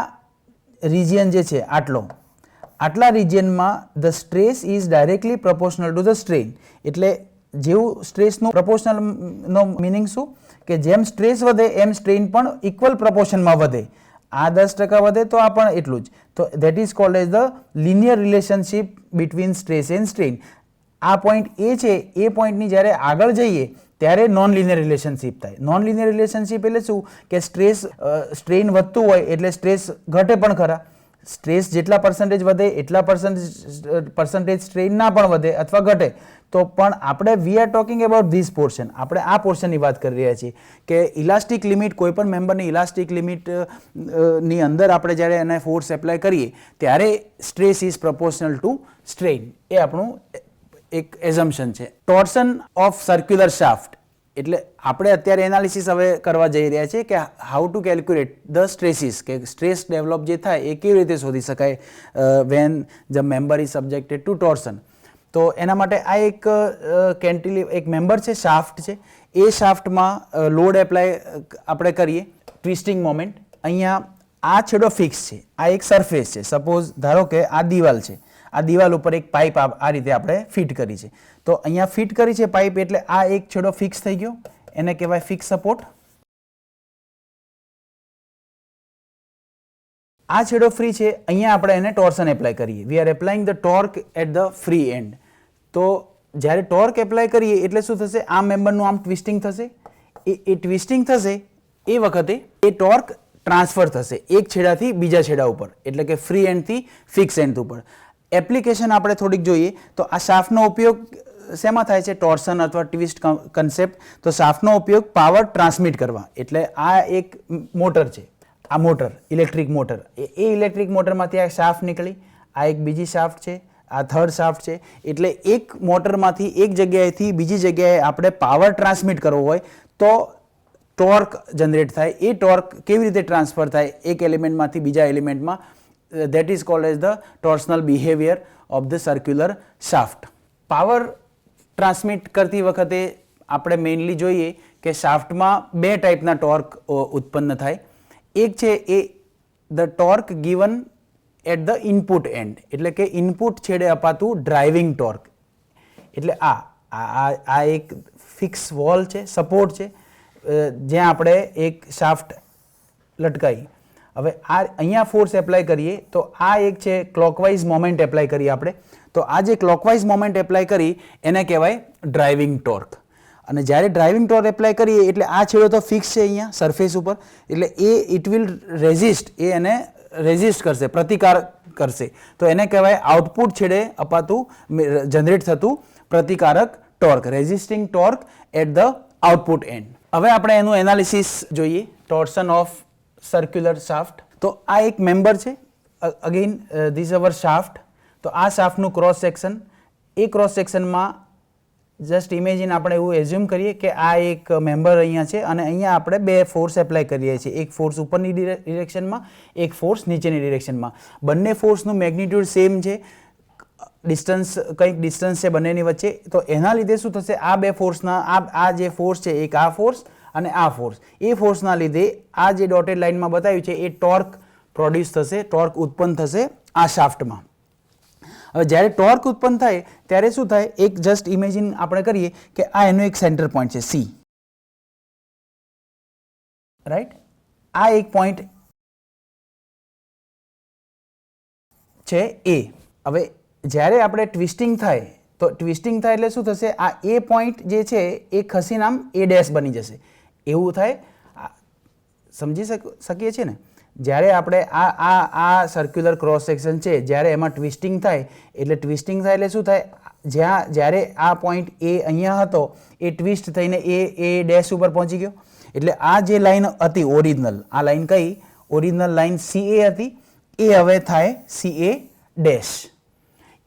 રિજિયન જે છે આટલા રિજિયનમાં the stress is directly proportional to the strain. એટલે જેવું સ્ટ્રેસનું પ્રોપોર્શનલનો મિનિંગ શું કે જેમ સ્ટ્રેસ વધે એમ સ્ટ્રેઇન પણ ઇક્વલ પ્રોપોર્શનમાં વધે. આ 10% વધે તો આ પણ એટલું જ. તો that is called as the linear relationship between stress and strain. આ પોઈન્ટ એ છે, એ પોઈન્ટની જ્યારે આગળ જઈએ ત્યારે નોન લિનિયર રિલેશનશિપ થાય. નોન લિનિયર રિલેશનશિપ એટલે શું કે સ્ટ્રેઇન વધતું હોય એટલે સ્ટ્રેસ ઘટે પણ ખરા. સ્ટ્રેસ જેટલા પર્સન્ટેજ વધે એટલા પર્સન્ટેજ સ્ટ્રેઇન ના પણ વધે અથવા ઘટે. તો પણ આપણે we are talking about this portion, આપણે આ પોર્શનની વાત કરી રહ્યા છીએ કે ઇલાસ્ટિક લિમિટ, કોઈ પણ મેમ્બરની ઇલાસ્ટિક લિમિટ ની અંદર આપણે જ્યારે એને ફોર્સ એપ્લાય કરીએ ત્યારે stress is proportional to strain. એ આપણું એક એઝમ્પશન છે. ટોર્શન ઓફ સર્ક્યુલર શાફ્ટ એટલે આપણે અત્યારે એનાલિસિસ હવે કરવા જઈ રહ્યા છીએ કે how to calculate the stresses, કે સ્ટ્રેસ ડેવલપ જે થાય એ કેવી રીતે શોધી શકાય when the member is subjected to torsion. તો એના માટે આ એક મેમ્બર છે, શાફ્ટ છે, એ શાફ્ટમાં લોડ એપ્લાય આપણે કરીએ, ટ્વિસ્ટિંગ મોમેન્ટ. અહીંયા આ છેડો ફિક્સ છે, આ એક સરફેસ છે. સપોઝ ધારો કે આ દિવાલ છે, આ દિવાલ ઉપર એક પાઇપ આ રીતે આપણે ફિટ કરી છે. તો અહીંયા ફિટ કરી છે પાઇપ, એટલે આ એક છેડો ફિક્સ થઈ ગયો, એને કહેવાય ફિક્સ સપોર્ટ. આ છેડો ફ્રી છે, અહીંયા આપણે એને ટોર્સન એપ્લાય કરીએ. We are applying the torque at the free end. તો જ્યારે ટોર્ક એપ્લાય કરીએ એટલે શું થશે, આ મેમ્બરનું આમ ટ્વિસ્ટિંગ થશે. એ ટ્વિસ્ટિંગ થશે એ વખતે એ ટોર્ક ટ્રાન્સફર થશે એક છેડાથી બીજા છેડા ઉપર, એટલે કે ફ્રી એન્ડથી ફિક્સ એન્ડ ઉપર. એપ્લિકેશન આપણે થોડીક જોઈએ તો આ શાફ્ટનો ઉપયોગ શેમાં થાય છે, ટોર્સન અથવા ટ્વિસ્ટ કન્સેપ્ટ. તો શાફ્ટનો ઉપયોગ પાવર ટ્રાન્સમિટ કરવા. એટલે આ એક મોટર છે, આ મોટર ઇલેક્ટ્રિક મોટર, એ ઇલેક્ટ્રિક મોટરમાંથી આ શાફ્ટ નીકળી, આ એક બીજી શાફ્ટ છે, આ થર્ડ શાફ્ટ છે. એટલે એક મોટરમાંથી એક જગ્યાએથી બીજી જગ્યાએ આપણે પાવર ટ્રાન્સમિટ કરવો હોય તો ટોર્ક જનરેટ થાય. એ ટોર્ક કેવી રીતે ટ્રાન્સફર થાય એક એલિમેન્ટમાંથી બીજા એલિમેન્ટમાં, that is called as the torsional behavior of the circular shaft. Power transmit કરતી વખતે આપણે મેઇનલી જોઈએ કે શાફ્ટમાં બે ટાઈપના ટોર્ક ઉત્પન્ન થાય. એક છે એ the torque given at the input end, એટલે કે ઇનપુટ છેડે અપાતું ડ્રાઇવિંગ ટોર્ક. એટલે આ એક ફિક્સ વોલ છે, સપોર્ટ છે, જ્યાં આપણે એક શાફ્ટ લટકાવી. હવે અહીંયા ફોર્સ એપ્લાય કરીએ તો આ એક છે ક્લોકવાઇઝ મોમેન્ટ એપ્લાય કરીએ આપણે. તો આ જે ક્લોકવાઇઝ મોમેન્ટ એપ્લાય કરી એને કહેવાય ડ્રાઇવિંગ ટોર્ક. અને જ્યારે ડ્રાઇવિંગ ટોર્ક એપ્લાય કરીએ એટલે આ છેડો તો ફિક્સ છે અહીંયા સરફેસ ઉપર, એટલે ઇટ વિલ રેઝિસ્ટ, એને રેઝિસ્ટ કરશે, પ્રતિકાર કરશે. તો એને કહેવાય આઉટપુટ છેડે અપાતું જનરેટ થતું પ્રતિકારક torque, resisting torque at the output end. હવે આપણે એનું એનાલિસિસ જોઈએ, ટોર્શન ઓફ સર્ક્યુલર શાફ્ટ. તો આ એક મેમ્બર છે, અગેન ધીસ અવર શાફ્ટ. તો આ શાફ્ટનું ક્રોસ સેક્શન, એ ક્રોસ સેક્શનમાં જસ્ટ ઇમેજિન આપણે એવું એઝ્યુમ કરીએ કે આ એક મેમ્બર અહીંયા છે અને અહીંયા આપણે બે ફોર્સ એપ્લાય કરીએ છીએ, એક ફોર્સ ઉપરની ડિરેક્શનમાં, એક ફોર્સ નીચેની ડિરેક્શનમાં. બંને ફોર્સનું મેગ્નિટ્યુડ સેમ છે, ડિસ્ટન્સ કંઈક ડિસ્ટન્સ છે બંનેની વચ્ચે. તો એના લીધે શું થશે, આ બે ફોર્સના આ જે ફોર્સ છે, એક આ ફોર્સ અને આ ફોર્સ, એ ફોર્સના લીધે આ જે ડોટેડ લાઇનમાં બતાવ્યું છે એ ટોર્ક પ્રોડ્યુસ થશે, ટોર્ક ઉત્પન્ન થશે આ શાફ્ટમાં. હવે જ્યારે ટોર્ક ઉત્પન્ન થાય ત્યારે શું થાય, એક જસ્ટ ઇમેજિન આપણે કરીએ કે આ એનો એક સેન્ટર પોઈન્ટ છે સી, રાઈટ. આ એક પોઈન્ટ છે એ. હવે જ્યારે આપણે ટ્વિસ્ટિંગ થાય તો ટ્વિસ્ટિંગ થાય એટલે શું થશે, આ એ પોઈન્ટ જે છે એ ખસીને આમ એ ડેશ બની જશે. એવું થાય, સમજી શકીએ છીએ ને. જ્યારે આપણે આ સર્ક્યુલર ક્રોસ સેક્શન છે, જ્યારે એમાં ટ્વિસ્ટિંગ થાય એટલે શું થાય, જ્યારે આ પોઈન્ટ એ અહીંયા હતો એ ટ્વિસ્ટ થઈને એ ડેશ ઉપર પહોંચી ગયો. એટલે આ જે લાઈન હતી ઓરિજિનલ, આ લાઈન કઈ ઓરિજિનલ લાઈન CA હતી, એ હવે થાય CA ડેશ.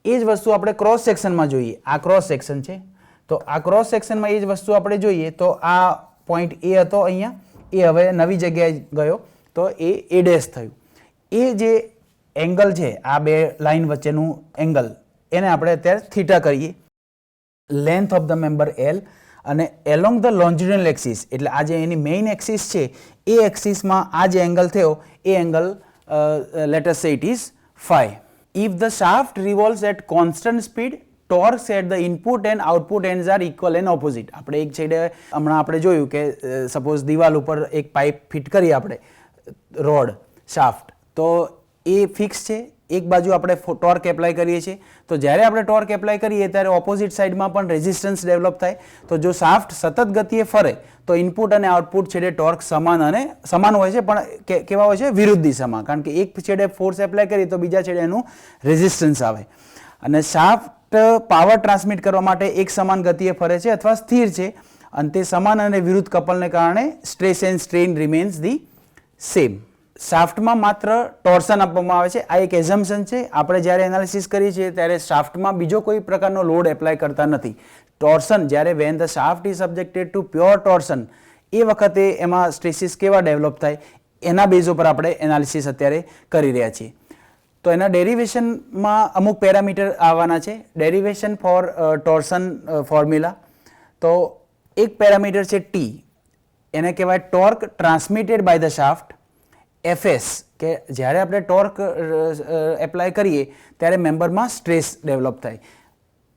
એ જ વસ્તુ આપણે ક્રોસ સેક્શનમાં જોઈએ. આ ક્રોસ સેક્શન છે, તો આ ક્રોસ સેક્શનમાં એ જ વસ્તુ આપણે જોઈએ. તો આ પોઈન્ટ એ હતો અહીંયા, એ હવે નવી જગ્યાએ ગયો તો એ ડેશ થયું. એ જે એંગલ છે આ બે લાઇન વચ્ચેનું એંગલ, એને આપણે અત્યારે થીટા કરીએ. Length of the member L અને એલોંગ ધ લોન્જિટ્યુડિનલ એક્સિસ, એટલે આ જે એની મેઇન એક્સિસ છે એ એક્સિસમાં આ જે એંગલ થયો એ એંગલ લેટ અસ સે it is phi. If the shaft revolves at constant speed, torques at the input and output ends are equal and opposite. આપણે એક છેડે હમણાં આપણે જોયું કે સપોઝ દિવાલ ઉપર એક પાઇપ ફિટ કરીએ આપણે, રોડ શાફ્ટ, તો એ ફિક્સ છે, એક બાજુ આપણે ટોર્ક એપ્લાય કરીએ છીએ. તો જ્યારે આપણે ટોર્ક એપ્લાય કરીએ ત્યારે ઓપોઝિટ સાઈડમાં પણ રેઝિસ્ટન્સ ડેવલપ થાય. તો જો શાફ્ટ સતત ગતિએ ફરે તો ઇનપુટ અને આઉટપુટ છેડે ટોર્ક સમાન હોય છે, પણ કેવા હોય છે, વિરુદ્ધ દિશામાં. કારણ કે એક છેડે ફોર્સ એપ્લાય કરીએ તો બીજા છેડે એનું રેઝિસ્ટન્સ આવે. અને શાફ્ટ પાવર ટ્રાન્સમિટ કરવા માટે એક સમાન ગતિએ ફરે છે અથવા સ્થિર છે, અને તે સમાન અને વિરુદ્ધ કપલને કારણે stress and strain remains the same. શાફ્ટમાં માત્ર ટોર્શન આપવામાં આવે છે, આ એક એઝમ્પશન છે. આપણે જ્યારે એનાલિસિસ કરીએ છીએ ત્યારે શાફ્ટમાં બીજો કોઈ પ્રકારનો લોડ એપ્લાય કરતા નથી. ટોર્સન જ્યારે when the shaft is subjected to pure torsion એ વખતે એમાં સ્ટ્રેસીસ કેવા ડેવલપ થાય એના બેઝ ઉપર આપણે એનાલિસિસ અત્યારે કરી રહ્યા છીએ. તો એના ડેરિવેશનમાં અમુક પેરામીટર આવવાના છે. ડેરિવેશન ફોર ટોર્સન ફોર્મ્યુલા, તો એક પેરામીટર છે ટી, એને કહેવાય torque transmitted by the shaft. FS કે જ્યારે આપણે ટોર્ક એપ્લાય કરીએ ત્યારે મેમ્બરમાં સ્ટ્રેસ ડેવલપ થાય.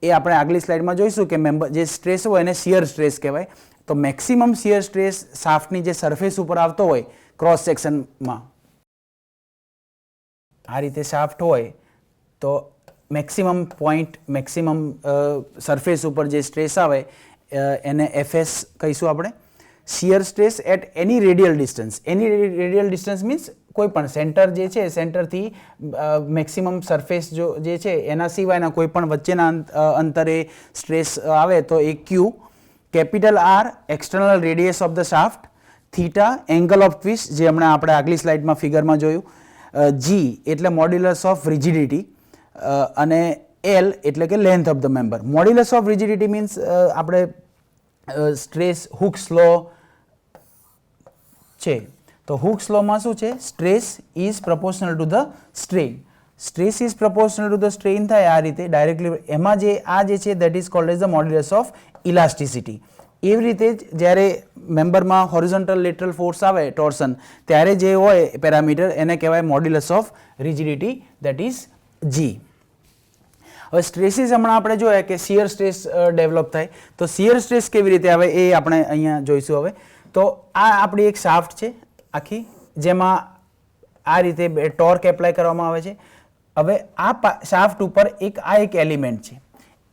એ આપણે આગલી સ્લાઇડમાં જોઈશું કે મેમ્બર જે સ્ટ્રેસ હોય એને શિયર સ્ટ્રેસ કહેવાય. તો મેક્સિમમ શિયર સ્ટ્રેસ શાફ્ટની જે સરફેસ ઉપર આવતો હોય ક્રોસ સેક્શનમાં, આ રીતે શાફ્ટ હોય તો મેક્સિમમ પોઈન્ટ, મેક્સિમમ સરફેસ ઉપર જે સ્ટ્રેસ આવે એને એફએસ કહીશું આપણે. શિયર સ્ટ્રેસ એટ એની રેડિયલ ડિસ્ટન્સ, એની રેડિયલ ડિસ્ટન્સ મીન્સ કોઈ પણ સેન્ટર જે છે સેન્ટરથી મેક્સિમમ સરફેસ જો જે છે એના સિવાયના કોઈ પણ વચ્ચેના અંતરે સ્ટ્રેસ આવે તો એ Q. Capital R external radius of the shaft. Theta angle of twist જે હમણાં આપણે આગલી સ્લાઇડમાં ફિગરમાં જોયું. જી એટલે મોડ્યુલસ ઓફ રિજિડિટી અને એલ એટલે કે length of the member. Modulus of rigidity means આપણે સ્ટ્રેસ હુક્સ લો છે તો હુક્સ લોમાં શું છે, stress is proportional to the strain. Stress is proportional to the strain થાય આ રીતે ડાયરેક્ટલી. એમાં જે આ જે છે that is called as the modulus of elasticity. એવી રીતે જ જ્યારે મેમ્બરમાં હોરિઝોન્ટલ લેટરલ ફોર્સ આવે ટોર્સન ત્યારે જે હોય પેરામીટર એને કહેવાય modulus of rigidity that is G. હવે સ્ટ્રેસીસ હમણાં આપણે જોયા કે શિયર સ્ટ્રેસ ડેવલપ થાય. તો શિયર સ્ટ્રેસ કેવી રીતે આવે એ આપણે અહીંયા જોઈશું. હવે તો આ આપણી એક શાફ્ટ છે આખી, જેમાં આ રીતે ટોર્ક એપ્લાય કરવામાં આવે છે. હવે આ શાફ્ટ ઉપર આ એક એલિમેન્ટ છે.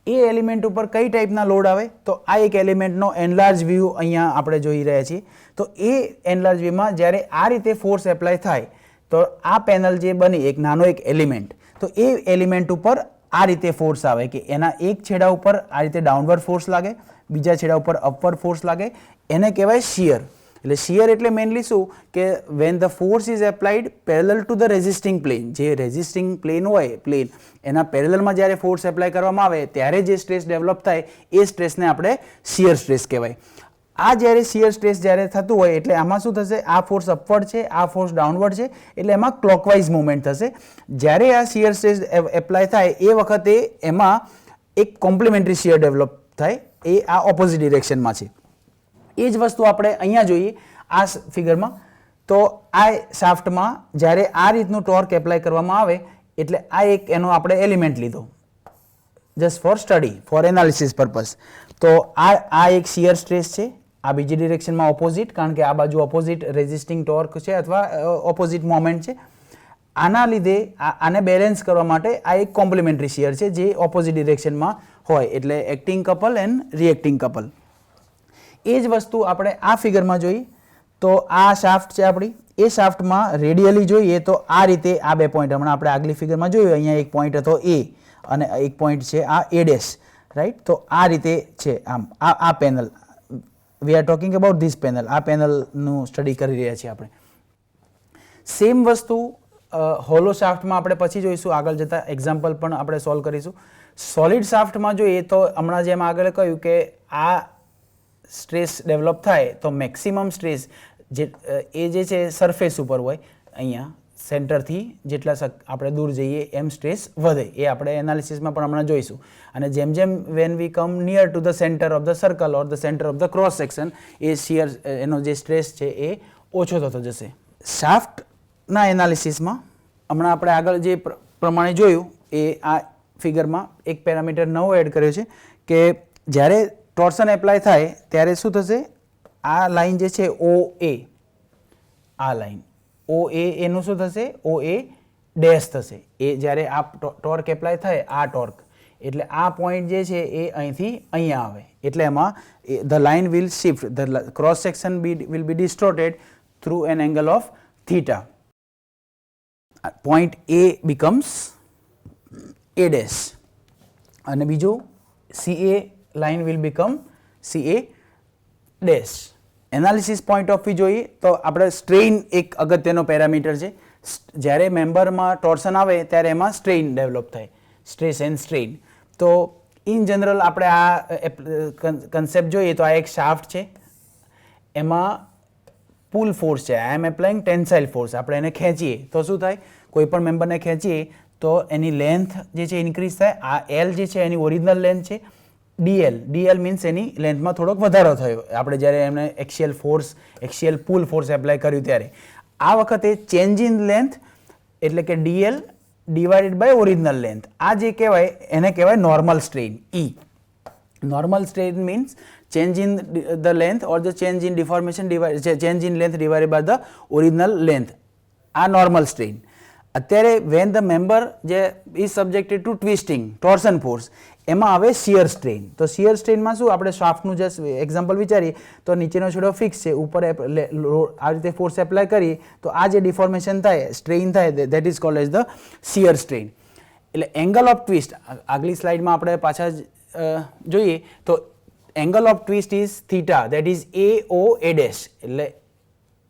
એ એલિમેન્ટ ઉપર કઈ ટાઈપના લોડ આવે તો આ એક એલિમેન્ટનો એનલાર્જ વ્યૂ અહીંયા આપણે જોઈ રહ્યા છીએ. તો એ એનલાર્જ વ્યૂમાં જ્યારે આ રીતે ફોર્સ એપ્લાય થાય તો આ પેનલ જે બની એક નાનો એક એલિમેન્ટ, તો એ એલિમેન્ટ ઉપર આ રીતે ફોર્સ આવે કે એના એક છેડા ઉપર આ રીતે ડાઉનવર્ડ ફોર્સ લાગે, બીજા છેડા ઉપર અપવર્ડ ફોર્સ લાગે, એને કહેવાય શિયર. એટલે શિયર એટલે મેઇનલી શું કે when the force is applied parallel to the resisting plane, જે રેઝિસ્ટિંગ પ્લેન હોય પ્લેન એના પેરેલલમાં જ્યારે ફોર્સ એપ્લાય કરવામાં આવે ત્યારે જે સ્ટ્રેસ ડેવલપ થાય એ સ્ટ્રેસને આપણે શિયર સ્ટ્રેસ કહેવાય. આ જ્યારે શિયર સ્ટ્રેસ જ્યારે થતું હોય એટલે આમાં શું થશે, આ ફોર્સ અપવર્ડ છે, આ ફોર્સ ડાઉનવર્ડ છે, એટલે એમાં ક્લોકવાઇઝ મુવમેન્ટ થશે. જ્યારે આ શિયર સ્ટ્રેસ એપ્લાય થાય એ વખતે એમાં એક કોમ્પ્લિમેન્ટરી શિયર ડેવલપ થાય, એ આ ઓપોઝિટ ડિરેક્શનમાં છે. એ જ વસ્તુ આપણે અહીંયા જોઈએ આ ફિગરમાં. તો આ શાફ્ટમાં જ્યારે આ રીતનું ટોર્ક એપ્લાય કરવામાં આવે એટલે આ એક એનો આપણે એલિમેન્ટ લીધો just for study, for analysis purpose. તો આ એક શિયર સ્ટ્રેસ છે, આ બીજી ડિરેક્શનમાં ઓપોઝિટ, કારણ કે આ બાજુ ઓપોઝિટ રેઝિસ્ટિંગ ટોર્ક છે અથવા ઓપોઝિટ મોમેન્ટ છે. આના લીધે આને બેલેન્સ કરવા માટે આ એક કોમ્પ્લિમેન્ટરી શિયર છે જે ઓપોઝિટ ડિરેક્શનમાં હોય, એટલે acting couple and reacting couple. એ જ વસ્તુ આપણે આ ફિગરમાં જોઈએ. તો આ શાફ્ટ છે આપણી, એ શાફ્ટમાં રેડિયલી જોઈએ તો આ રીતે આ બે પોઈન્ટ હમણાં આપણે આગલી ફિગરમાં જોયું, અહીંયા એક પોઈન્ટ હતો એ અને એક પોઈન્ટ છે આ એ ડેશ, રાઈટ. તો આ રીતે છે આમ આ panel, we are talking about this panel, આ પેનલનું સ્ટડી કરી રહ્યા છીએ આપણે. સેમ વસ્તુ હોલો શાફ્ટમાં આપણે પછી જોઈશું, આગળ જતા એક્ઝામ્પલ પણ આપણે સોલ્વ કરીશું. સોલિડ શાફ્ટમાં જોઈએ તો હમણાં જેમ આગળ કહ્યું કે આ સ્ટ્રેસ ડેવલપ થાય તો મેક્સિમમ સ્ટ્રેસ એ જે છે સરફેસ ઉપર હોય, અહીંયા સેન્ટરથી જેટલા આપણે દૂર જઈએ એમ સ્ટ્રેસ વધે, એ આપણે એનાલિસિસમાં પણ હમણાં જોઈશું. અને જેમ જેમ when we come near to the centre of the circle or the centre of the cross section એ શિયર એનો જે સ્ટ્રેસ છે એ ઓછો થતો જશે. શાફ્ટના એનાલિસિસમાં હમણાં આપણે આગળ જે પ્રમાણે જોયું એ આ ફિગરમાં એક પેરામીટર નવો એડ કર્યો છે કે જ્યારે ટોર્સન એપ્લાય થાય ત્યારે શું થશે, આ લાઇન જે છે ઓ એ, આ લાઇન ઓ એ એનું શું થશે, ઓ એ ડેશ થશે. એ જ્યારે આ ટોર્ક એપ્લાય થાય આ ટોર્ક એટલે આ પોઈન્ટ જે છે એ અહીંથી અહીંયા આવે એટલે એમાં the line will shift, the cross section will be distorted through an angle of theta. Point A becomes A dash અને બીજું C A line will become C A dash. Analysis point of view જોઈએ તો આપણે સ્ટ્રેઇન એક અગત્યનો પેરામીટર છે. જ્યારે મેમ્બરમાં ટોર્સન આવે ત્યારે એમાં સ્ટ્રેઇન ડેવલપ થાય, સ્ટ્રેસ એન્ડ સ્ટ્રેઇન. તો ઇન જનરલ આપણે આ કન્સેપ્ટ જોઈએ તો આ એક શાફ્ટ છે, એમાં પુલ ફોર્સ છે, આઈ એમ એપ્લાઇંગ ટેન્સાઇલ ફોર્સ. આપણે એને ખેંચીએ તો શું થાય, કોઈ પણ મેમ્બરને ખેંચીએ તો એની લેન્થ જે છે ઇન્ક્રીઝ થાય. આ એલ જે છે એની ઓરિજિનલ લેન્થ છે. ડીએલ મીન્સ એની લેન્થમાં થોડોક વધારો થયો આપણે જ્યારે એમને એક્સિયલ પુલ ફોર્સ એપ્લાય કર્યું ત્યારે. આ વખતે ચેન્જ ઇન લેન્થ એટલે કે DL divided by original length. આ જે કહેવાય એને કહેવાય normal strain, E. Normal strain means change in the length or the change in deformation change in length divided by the original length. આ normal strain. અત્યારે when the member જે is subjected to twisting, torsion force, એમાં આવે shear strain. તો shear strain માં શું, આપણે શાફ્ટનું જસ્ટ એક્ઝામ્પલ વિચારીએ તો નીચેનો છેડો ફિક્સ છે, ઉપર આ રીતે ફોર્સ એપ્લાય કરીએ તો આ જે ડિફોર્મેશન થાય, સ્ટ્રેઇન થાય, that is called as the shear strain. એટલે એંગલ ઓફ ટ્વિસ્ટ આગલી સ્લાઇડમાં આપણે પાછા જોઈએ તો angle of twist is theta, that is AOA dash, એટલે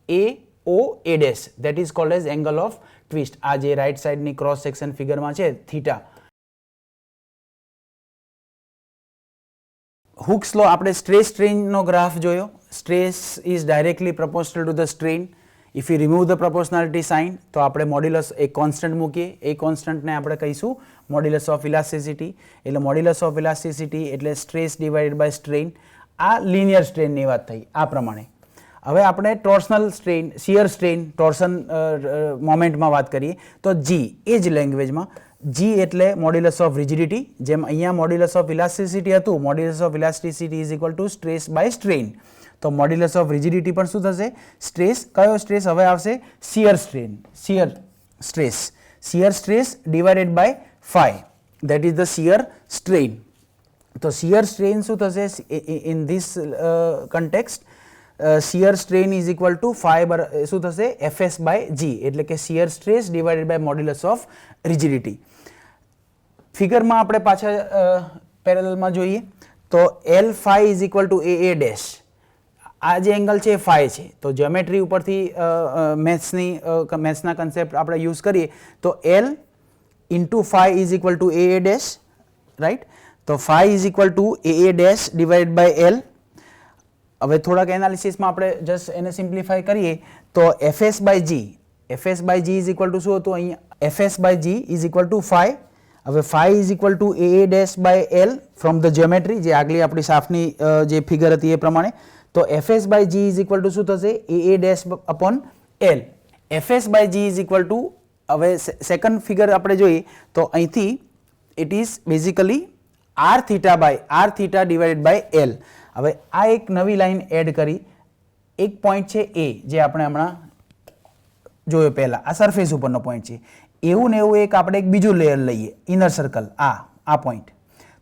AOA dash, that is called as angle of twist. આ જે રાઈટ સાઈડની ક્રોસ સેક્શન ફિગરમાં છે થીટા. હુક્સ લો, આપણે સ્ટ્રેસ સ્ટ્રેઇનનો ગ્રાફ જોયો. Stress is directly proportional to the strain. If you remove the proportionality sign તો આપણે મોડ્યુલસ એક કોન્સ્ટન્ટ મૂકીએ, એ કોન્સ્ટન્ટને આપણે કહીશું મોડ્યુલસ ઓફ ઇલાસ્ટિસિટી. એટલે મોડ્યુલસ ઓફ ઇલાસ્ટિસિટી એટલે સ્ટ્રેસ ડિવાઇડેડ બાય સ્ટ્રેઇન. આ લિનિયર સ્ટ્રેઇનની વાત થઈ આ પ્રમાણે. હવે આપણે torsional strain, shear strain, torsion મોમેન્ટમાં વાત કરીએ તો જી, એ જ લેંગ્વેજમાં જી એટલે મોડ્યુલસ ઓફ રિજિડિટી. જેમ અહીંયા મોડ્યુલસ ઓફ ઇલાસ્ટિસિટી હતું, modulus of elasticity is equal to stress by strain. તો મોડ્યુલસ ઓફ રિજિડિટી પણ શું થશે, સ્ટ્રેસ. કયો સ્ટ્રેસ હવે આવશે, shear strain, shear stress, shear stress divided by phi, that is the shear strain. તો shear strain શું થશે in this context, shear strain is equal to phi શું થશે, fs by g, એટલે કે shear stress divided by modulus of rigidity. ફિગરમાં આપણે પાછા પેરેલલમાં જોઈએ તો L phi is equal to AA dash. આ જે એંગલ છે એ phi છે. તો જ્યોમેટ્રી ઉપરથી મેથ્સના કન્સેપ્ટ આપણે યુઝ કરીએ તો L into phi is equal to AA dash, right? તો phi is equal to AA dash divided by L. હવે થોડાક એનાલિસિસમાં આપણે જસ્ટ એને સિમ્પ્લિફાય કરીએ તો fs by g is equal to શું હતું અહીંયા, fs by g is equal to phi. હવે phi is equal to AA dash by L from the geometry, જે આગલી આપણી શાફ્ટની જે ફિગર હતી એ પ્રમાણે. તો fs by g is equal to શું થશે, AA dash upon L. fs by g is equal to, હવે સેકન્ડ ફિગર આપણે જોઈએ તો અહીંથી it is basically r theta divided by L. હવે આ એક નવી લાઈન એડ કરી, એક પોઈન્ટ છે એ જે આપણે હમણાં જોયો પહેલા, આ સરફેસ ઉપરનો પોઈન્ટ છે. એવું ને એવું એક આપણે એક બીજું લેયર લઈએ, ઇનર સર્કલ, આ પોઈન્ટ.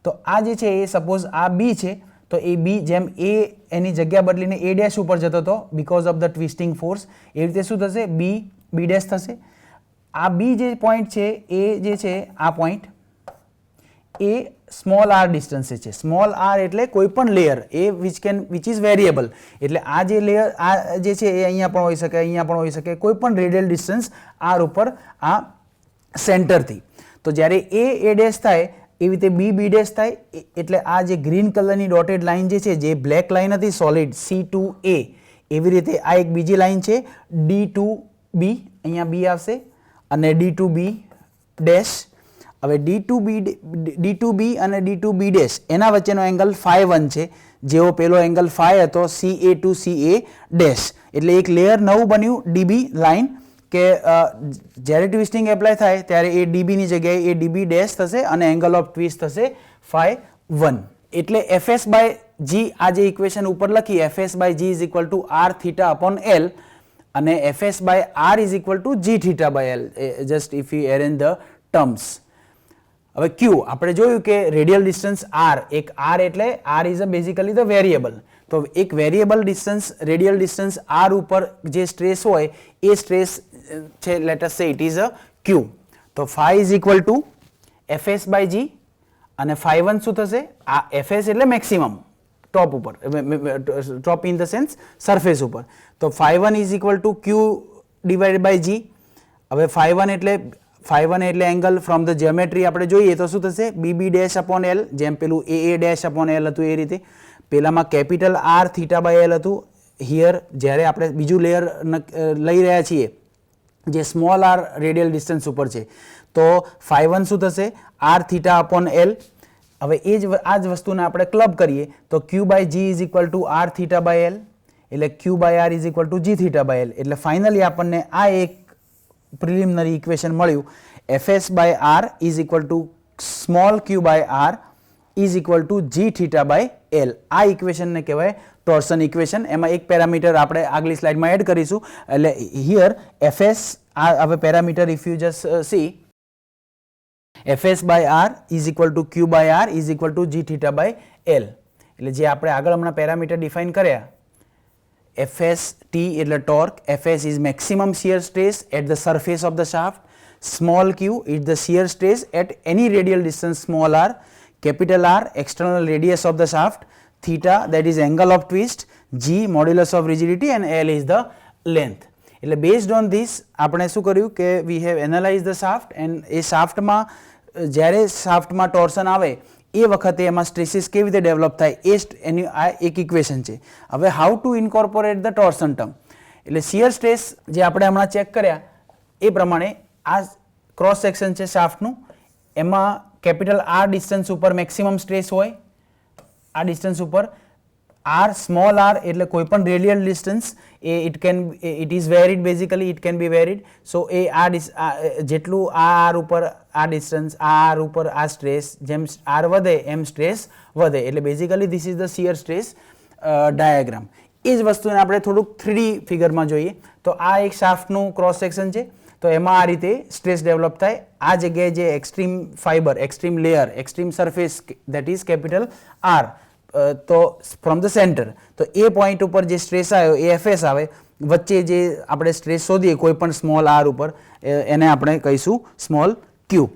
તો આ જે છે એ સપોઝ આ બી છે, તો એ બી જેમ એ એની જગ્યા બદલીને એ ડેશ ઉપર જતો હતો because of the twisting force, એ રીતે શું થશે, બી ડેશ થશે. આ બી જે પોઈન્ટ છે એ જે છે આ પોઈન્ટ એ સ્મોલ આર ડિસ્ટન્સે છે. સ્મોલ આર એટલે કોઈ પણ layer A which is variable. એટલે આ જે લેયર આ જે છે એ અહીંયા પણ હોઈ શકે, અહીંયા પણ હોઈ શકે, કોઈ પણ રેડિયલ ડિસ્ટન્સ આર ઉપર આ સેન્ટરથી. તો જ્યારે એ ડેશ થાય એવી રીતે બી ડેશ થાય. એટલે આ જે ગ્રીન કલરની ડોટેડ લાઇન જે છે, જે બ્લેક લાઇન હતી સોલિડ C2A, એવી રીતે આ એક બીજી લાઇન છે D2B, અહીંયા બી આવશે, અને D2B ડેશ. હવે D2B અને D2B ડેશ એના વચ્ચેનો એંગલ phi1 છે, જેવો પેલો એંગલ phi હતો CA to CA ડેશ. એટલે એક લેયર નવું બન્યું DB લાઇન, કે જ્યારે ટ્વિસ્ટિંગ એપ્લાય થાય ત્યારે એ DB ની જગ્યાએ એ DB ડેશ થશે અને એંગલ ઓફ ટ્વિસ્ટ થશે phi1. એટલે fs by g, આ જે ઇક્વેશન ઉપર લખી, fs by g is equal to r theta upon L, અને fs by r is equal to g theta by L, just if you arrange the terms. હવે q આપણે જોયું કે રેડિયલ ડિસ્ટન્સ r, એક r એટલે r is basically the variable. તો એક variable distance, radial distance r ઉપર જે સ્ટ્રેસ હોય એ સ્ટ્રેસ છે, લેટ અસ સે ઇટ ઇઝ અ q. તો phi is equal to fs by g, અને phi1 શું થશે, આ fs એટલે મેક્સિમમ ટોપ ઉપર, ટોપ ઇન ધ સેન્સ સરફેસ ઉપર. તો phi1 is equal to q divided by g. હવે phi1 એટલે φ1 એટલે એંગલ ફ્રોમ ધ જ્યોમેટ્રી આપણે જોઈએ તો શું થશે BB ડેશ અપોન L, જેમ પેલું AA ડેશ અપોન L હતું એ રીતે. પેલામાં capital R theta by L હતું. હિયર જ્યારે આપણે બીજું લેયર લઈ રહ્યા છીએ જે સ્મોલ r રેડિયલ ડિસ્ટન્સ ઉપર છે તો φ1 શું થશે R થીટા અપોન L. હવે આ જ વસ્તુને આપણે ક્લબ કરીએ તો Q by G is equal to R theta by L, એટલે Q by R is equal to G theta by L. એટલે ફાઇનલી આપણને આ એક પ્રિલિમિનરી ઇક્વેશન મળ્યું. Fs by R is equal to small q by R is equal to G theta by L. આ ઇક્વેશનને કહેવાય ટોર્સન ઇક્વેશન. એમાં એક પેરામીટર આપણે આગલી સ્લાઇડમાં એડ કરીશું. એટલે હિયર Fs હવે parameter if you just see Fs by R is equal to Q by R is equal to G theta by L. એટલે જે આપણે આગળ હમણાં પેરામીટર ડિફાઇન કર્યા FST એટલે torque, Fs is maximum shear stress at the surface of the shaft, small q is the shear stress at any radial distance small r, capital R external radius of the shaft, theta that is angle of twist, G modulus of rigidity and L is the length. એટલે based on this આપણે શું કર્યું કે we have analyzed the shaft and એ શાફ્ટમાં જ્યારે શાફ્ટમાં ટોર્સન આવે એ વખતે એમાં સ્ટ્રેસીસ કેવી રીતે ડેવલપ થાય એની આ એક ઇક્વેશન છે. હવે how to incorporate the torsion term, એટલે શિયર સ્ટ્રેસ જે આપણે હમણાં ચેક કર્યા એ પ્રમાણે આ ક્રોસ સેક્શન છે શાફ્ટનું, એમાં કેપિટલ R ડિસ્ટન્સ ઉપર મેક્સિમમ સ્ટ્રેસ હોય. આ ડિસ્ટન્સ ઉપર R સ્મોલ r એટલે કોઈ પણ radial distance it is varied, basically it can be varied. So એ જેટલું આ R ઉપર આ ડિસ્ટન્સ, આ R ઉપર આ સ્ટ્રેસ, જેમ R વધે એમ સ્ટ્રેસ વધે. એટલે basically this is the shear stress diagram. એ જ વસ્તુને આપણે થોડુંક 3D ફિગરમાં જોઈએ તો આ એક શાફ્ટનું ક્રોસ સેક્શન છે તો એમાં આ રીતે સ્ટ્રેસ ડેવલપ થાય. આ જગ્યાએ જે extreme fibre, extreme layer, extreme surface that is capital R તો ફ્રોમ ધ સેન્ટર, તો એ પોઈન્ટ ઉપર જે સ્ટ્રેસ આવ્યો એ Fs આવે. વચ્ચે જે આપણે સ્ટ્રેસ શોધીએ કોઈ પણ સ્મોલ r ઉપર એને આપણે કહીશું સ્મોલ q.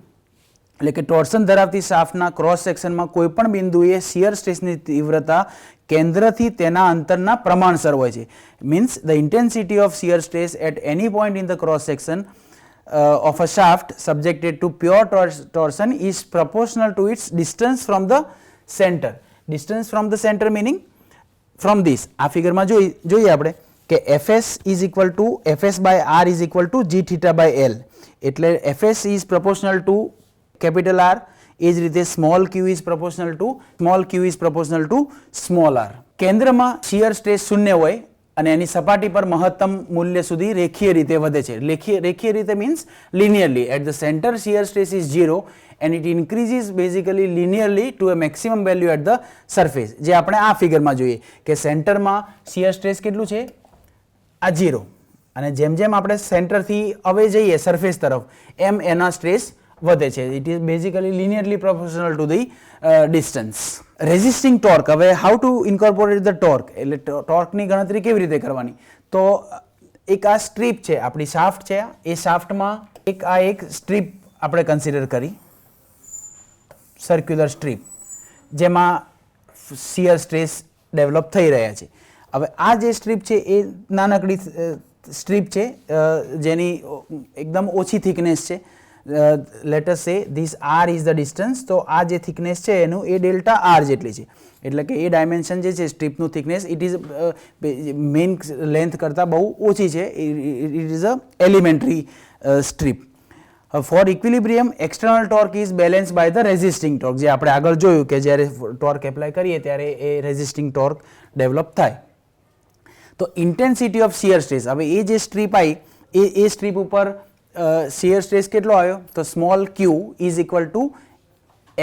એટલે કે ટોર્સન ધરાવતી શાફ્ટના ક્રોસ સેક્શનમાં કોઈ પણ બિંદુએ શિયર સ્ટ્રેસની તીવ્રતા કેન્દ્રથી તેના અંતરના પ્રમાણસર હોય છે. Means the intensity of shear stress at any point in the cross section of a shaft subjected to pure torsion is proportional to its distance from the center. Distance from the center meaning from this. આ ફિગરમાં જોઈએ આપણે કે Fs is equal to Fs by R is equal to G theta by L. એટલે Fs is proportional to capital R, એ જ રીતે small q is proportional to small r. કેન્દ્રમાં શિયર સ્ટ્રેસ શૂન્ય હોય અને એની સપાટી પર મહત્તમ મૂલ્ય સુધી રેખીય રીતે વધે છે. રેખીય રીતે means linearly. At the center shear stress is 0 and it increases basically linearly to a maximum value at the surface. જે આપણે આ ફિગરમાં જોઈએ કે સેન્ટરમાં શિયર સ્ટ્રેસ કેટલું છે આ 0 અને જેમ જેમ આપણે સેન્ટરથી અવે જઈએ સરફેસ તરફ એમ એના સ્ટ્રેસ વધે છે. It is basically linearly proportional to the distance. Resisting torque, હવે how to incorporate the torque, એટલે ટોર્કની ગણતરી કેવી રીતે કરવાની. તો એક આ સ્ટ્રીપ છે, આપણી શાફ્ટ છે, એ શાફ્ટમાં એક સ્ટ્રીપ આપણે કન્સિડર કરી, સર્ક્યુલર સ્ટ્રીપ, જેમાં શિયર સ્ટ્રેસ ડેવલપ થઈ રહ્યા છે. હવે આ જે સ્ટ્રીપ છે એ નાનકડી સ્ટ્રીપ છે જેની એકદમ ઓછી થિકનેસ છે. લેટ અસ સે this R is the distance, તો આ જે થિકનેસ છે એનું એ ડેલ્ટા R જેટલી છે. એટલે કે એ ડાયમેન્શન જે છે સ્ટ્રીપનું thickness it is main length કરતાં બહુ ઓછી છે. It is a elementary strip. For equilibrium external torque is balance by the resisting torque, જે આપણે આગળ જોયું કે જ્યારે ટોર્ક એપ્લાય કરીએ ત્યારે એ રેઝિસ્ટિંગ ટોર્ક ડેવલપ થાય. તો ઇન્ટેન્સિટી ઓફ શિયર સ્ટ્રેસ, હવે એ જે સ્ટ્રીપ આવી એ સ્ટ્રીપ ઉપર શિયર સ્ટ્રેસ કેટલો આવ્યો તો small q is equal to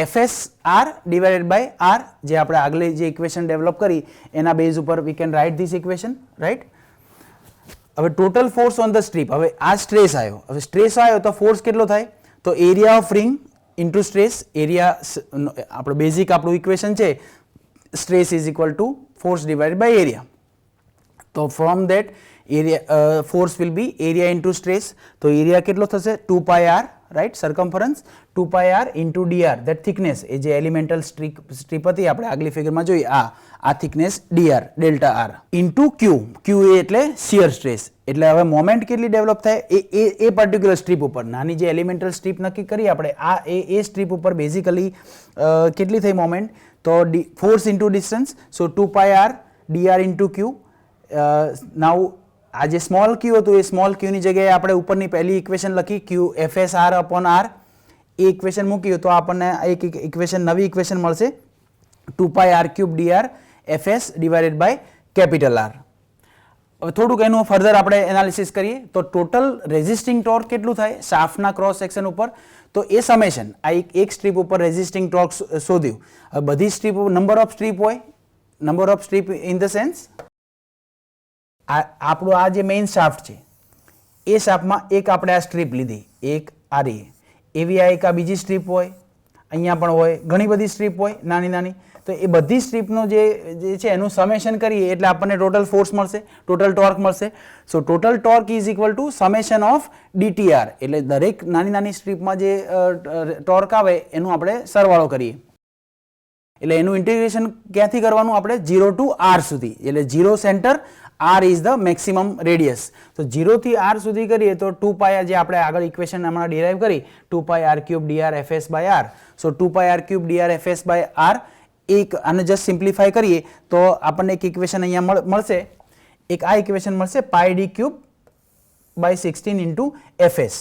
Fs R divided by R, જે આપણે આગળ જે ઇક્વેશન ડેવલપ કરી એના બેઝ ઉપર we can write this equation, right. હવે total force on the strip, હવે આ સ્ટ્રેસ આવ્યો, હવે સ્ટ્રેસ આવ્યો તો ફોર્સ કેટલો થાય તો area of ring into stress. Area આપણે બેઝિક આપણું ઇક્વેશન છે stress is equal to force divided by area. તો from that area force will be area into stress, તો એરિયા કેટલો થશે 2 pi R right, circumference 2 pi R into dr, that thickness, એ જે એલિમેન્ટલ સ્ટ્રીપ હતી આપણે આગલી ફિગરમાં જોઈ, આ thickness dr delta R into Q એટલે શિયર સ્ટ્રેસ. એટલે હવે મોમેન્ટ કેટલી ડેવલપ થાય એ પર્ટિક્યુલર સ્ટ્રીપ ઉપર, નાની જે એલિમેન્ટલ સ્ટ્રીપ નક્કી કરી આપણે, આ એ સ્ટ્રીપ ઉપર બેઝિકલી કેટલી થઈ મોમેન્ટ, તો ફોર્સ ઇન્ટુ ડિસ્ટન્સ, સો 2 પાય આર dr ઇન્ટુ ક્યુ. નાઉ આ જે સ્મોલ ક્યુ હતું એ સ્મોલ ક્યુની જગ્યાએ આપણે ઉપરની પહેલી ઇક્વેશન લખી, Q FS R upon R, એ ઇક્વેશન મૂક્યું તો આપણને એક ઇક્વેશન, નવી ઇક્વેશન મળશે 2 pi R cube dr FS divided by capital R. હવે થોડુંક એનું ફર્ધર આપણે એનાલિસિસ કરીએ તો ટોટલ રેઝિસ્ટિંગ ટોર્ક કેટલું થાય શાફ્ટના ક્રોસ સેક્શન ઉપર, તો એ સમેશન, આ એક સ્ટ્રીપ ઉપર રેઝિસ્ટિંગ ટોર્ક શોધ્યું. હવે બધી સ્ટ્રીપ, નંબર ઓફ સ્ટ્રીપ હોય, number of strip in the sense આપણું આ જે મેઇન શાફ્ટ છે એ શાફ્ટમાં એક આપણે આ સ્ટ્રીપ લીધી, એક આ રહી, એવી આ એક આ બીજી સ્ટ્રીપ હોય, અહીંયા પણ હોય, ઘણી બધી સ્ટ્રીપ હોય નાની નાની, તો એ બધી સ્ટ્રીપનો જે છે એનું સમેશન કરીએ એટલે આપણને ટોટલ ફોર્સ મળશે, ટોટલ ટોર્ક મળશે. So total torque is equal to summation of DTR, એટલે દરેક નાની નાની સ્ટ્રીપમાં જે ટોર્ક આવે એનું આપણે સરવાળો કરીએ. એટલે એનું ઇન્ટિગ્રેશન ક્યાંથી કરવાનું આપણે 0 ટુ r સુધી, એટલે 0 centre, r is the maximum radius. તો 0 થી r સુધી કરીએ તો 2 પાય, જે આપણે આગળ ઇક્વેશન હમણાં ડિરાઈવ કરી, 2 pi r cube dr fs by r, so 2 pi r cube dr fs by r, એક આને જસ્ટ સિમ્પ્લિફાય કરીએ તો આપણને એક ઇક્વેશન અહીંયા મળશે, એક આ ઇક્વેશન મળશે pi d cube by 16 into fs.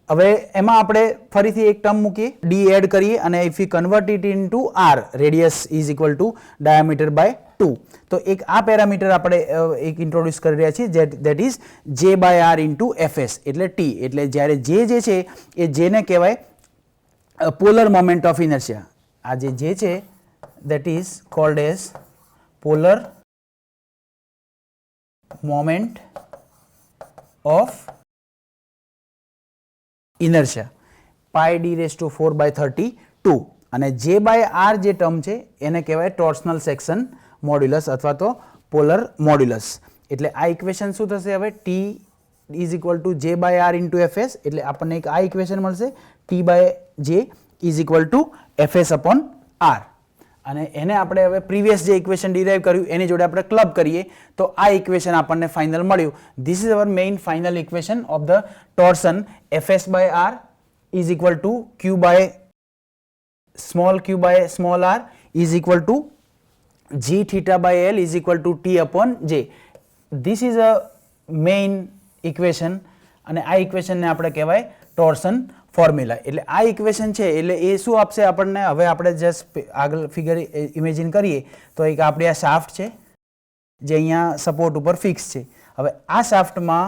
હવે એમાં આપણે ફરીથી એક ટર્મ મૂકીએ, d એડ કરીએ અને if you convert it into r, radius is equal to diameter by 2, તો એક આ પેરામીટર આપણે એક ઇન્ટ્રોડ્યુસ કરી રહ્યા છીએ, that is j by r into fs, એટલે t, એટલે જ્યારે જે છે એ જેને કહેવાય પોલર મોમેન્ટ ઓફ ઇનર્શિયા. આ જે છે that is called as polar moment of inertia, pi d raised to 4 by 32, અને j by r જે ટર્મ છે એને કહેવાય ટોર્સનલ સેક્શન મોડ્યુલસ અથવા તો પોલર મોડ્યુલસ. એટલે આ ઇક્વેશન શું થશે હવે, t is equal to j by r into fs, એટલે આપણને એક આ ઇક્વેશન મળશે, t by j is equal to fs upon r. અને એને આપણે હવે પ્રીવિયસ જે ઇક્વેશન ડિરાઈવ કર્યું એની જોડે આપણે ક્લબ કરીએ તો આ ઇક્વેશન આપણને ફાઇનલ મળ્યું. This is our main final equation of the torsion fs by r is equal to q by small r is equal to g theta by l is equal to t upon j. This is a main equation અને આ ઇક્વેશનને આપણે કહેવાય ટોર્સન ફોર્મ્યુલા. એટલે આ ઇક્વેશન છે એટલે એ શું આપશે આપણને, હવે આપણે જસ્ટ આગળ ફિગર ઇમેજિન કરીએ તો એક આપણી આ શાફ્ટ છે જે અહીંયા સપોર્ટ ઉપર ફિક્સ છે. હવે આ શાફ્ટમાં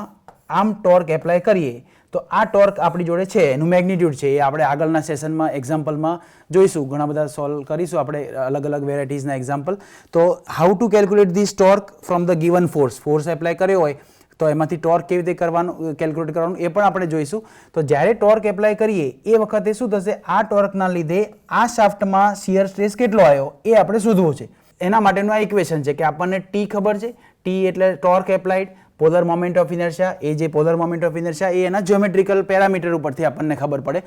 આમ ટોર્ક એપ્લાય કરીએ તો આ ટોર્ક આપણી જોડે છે, એનું મેગ્નિટ્યુડ છે, એ આપણે આગળના સેશનમાં એક્ઝામ્પલમાં જોઈશું, ઘણા બધા સોલ્વ કરીશું આપણે અલગ અલગ વેરાયટીઝના એક્ઝામ્પલ. તો how to calculate this torque from the given force apply કર્યો હોય તો એમાંથી ટોર્ક કેવી રીતે કરવાનું, કેલ્ક્યુલેટ કરવાનું એ પણ આપણે જોઈશું. તો જ્યારે ટોર્ક એપ્લાય કરીએ એ વખતે શું થશે, આ ટોર્કના લીધે આ શાફ્ટમાં શિયર સ્ટ્રેસ કેટલો આવ્યો એ આપણે શોધવું છે. એના માટેનું આ ઇક્વેશન છે કે આપણને ટી ખબર છે, ટી એટલે torque applied, polar moment of inertia, એ જે પોલર મોમેન્ટ ઓફ ઇનર્શિયા એ એના જ્યોમેટ્રિકલ પેરામીટર ઉપરથી આપણને ખબર પડે.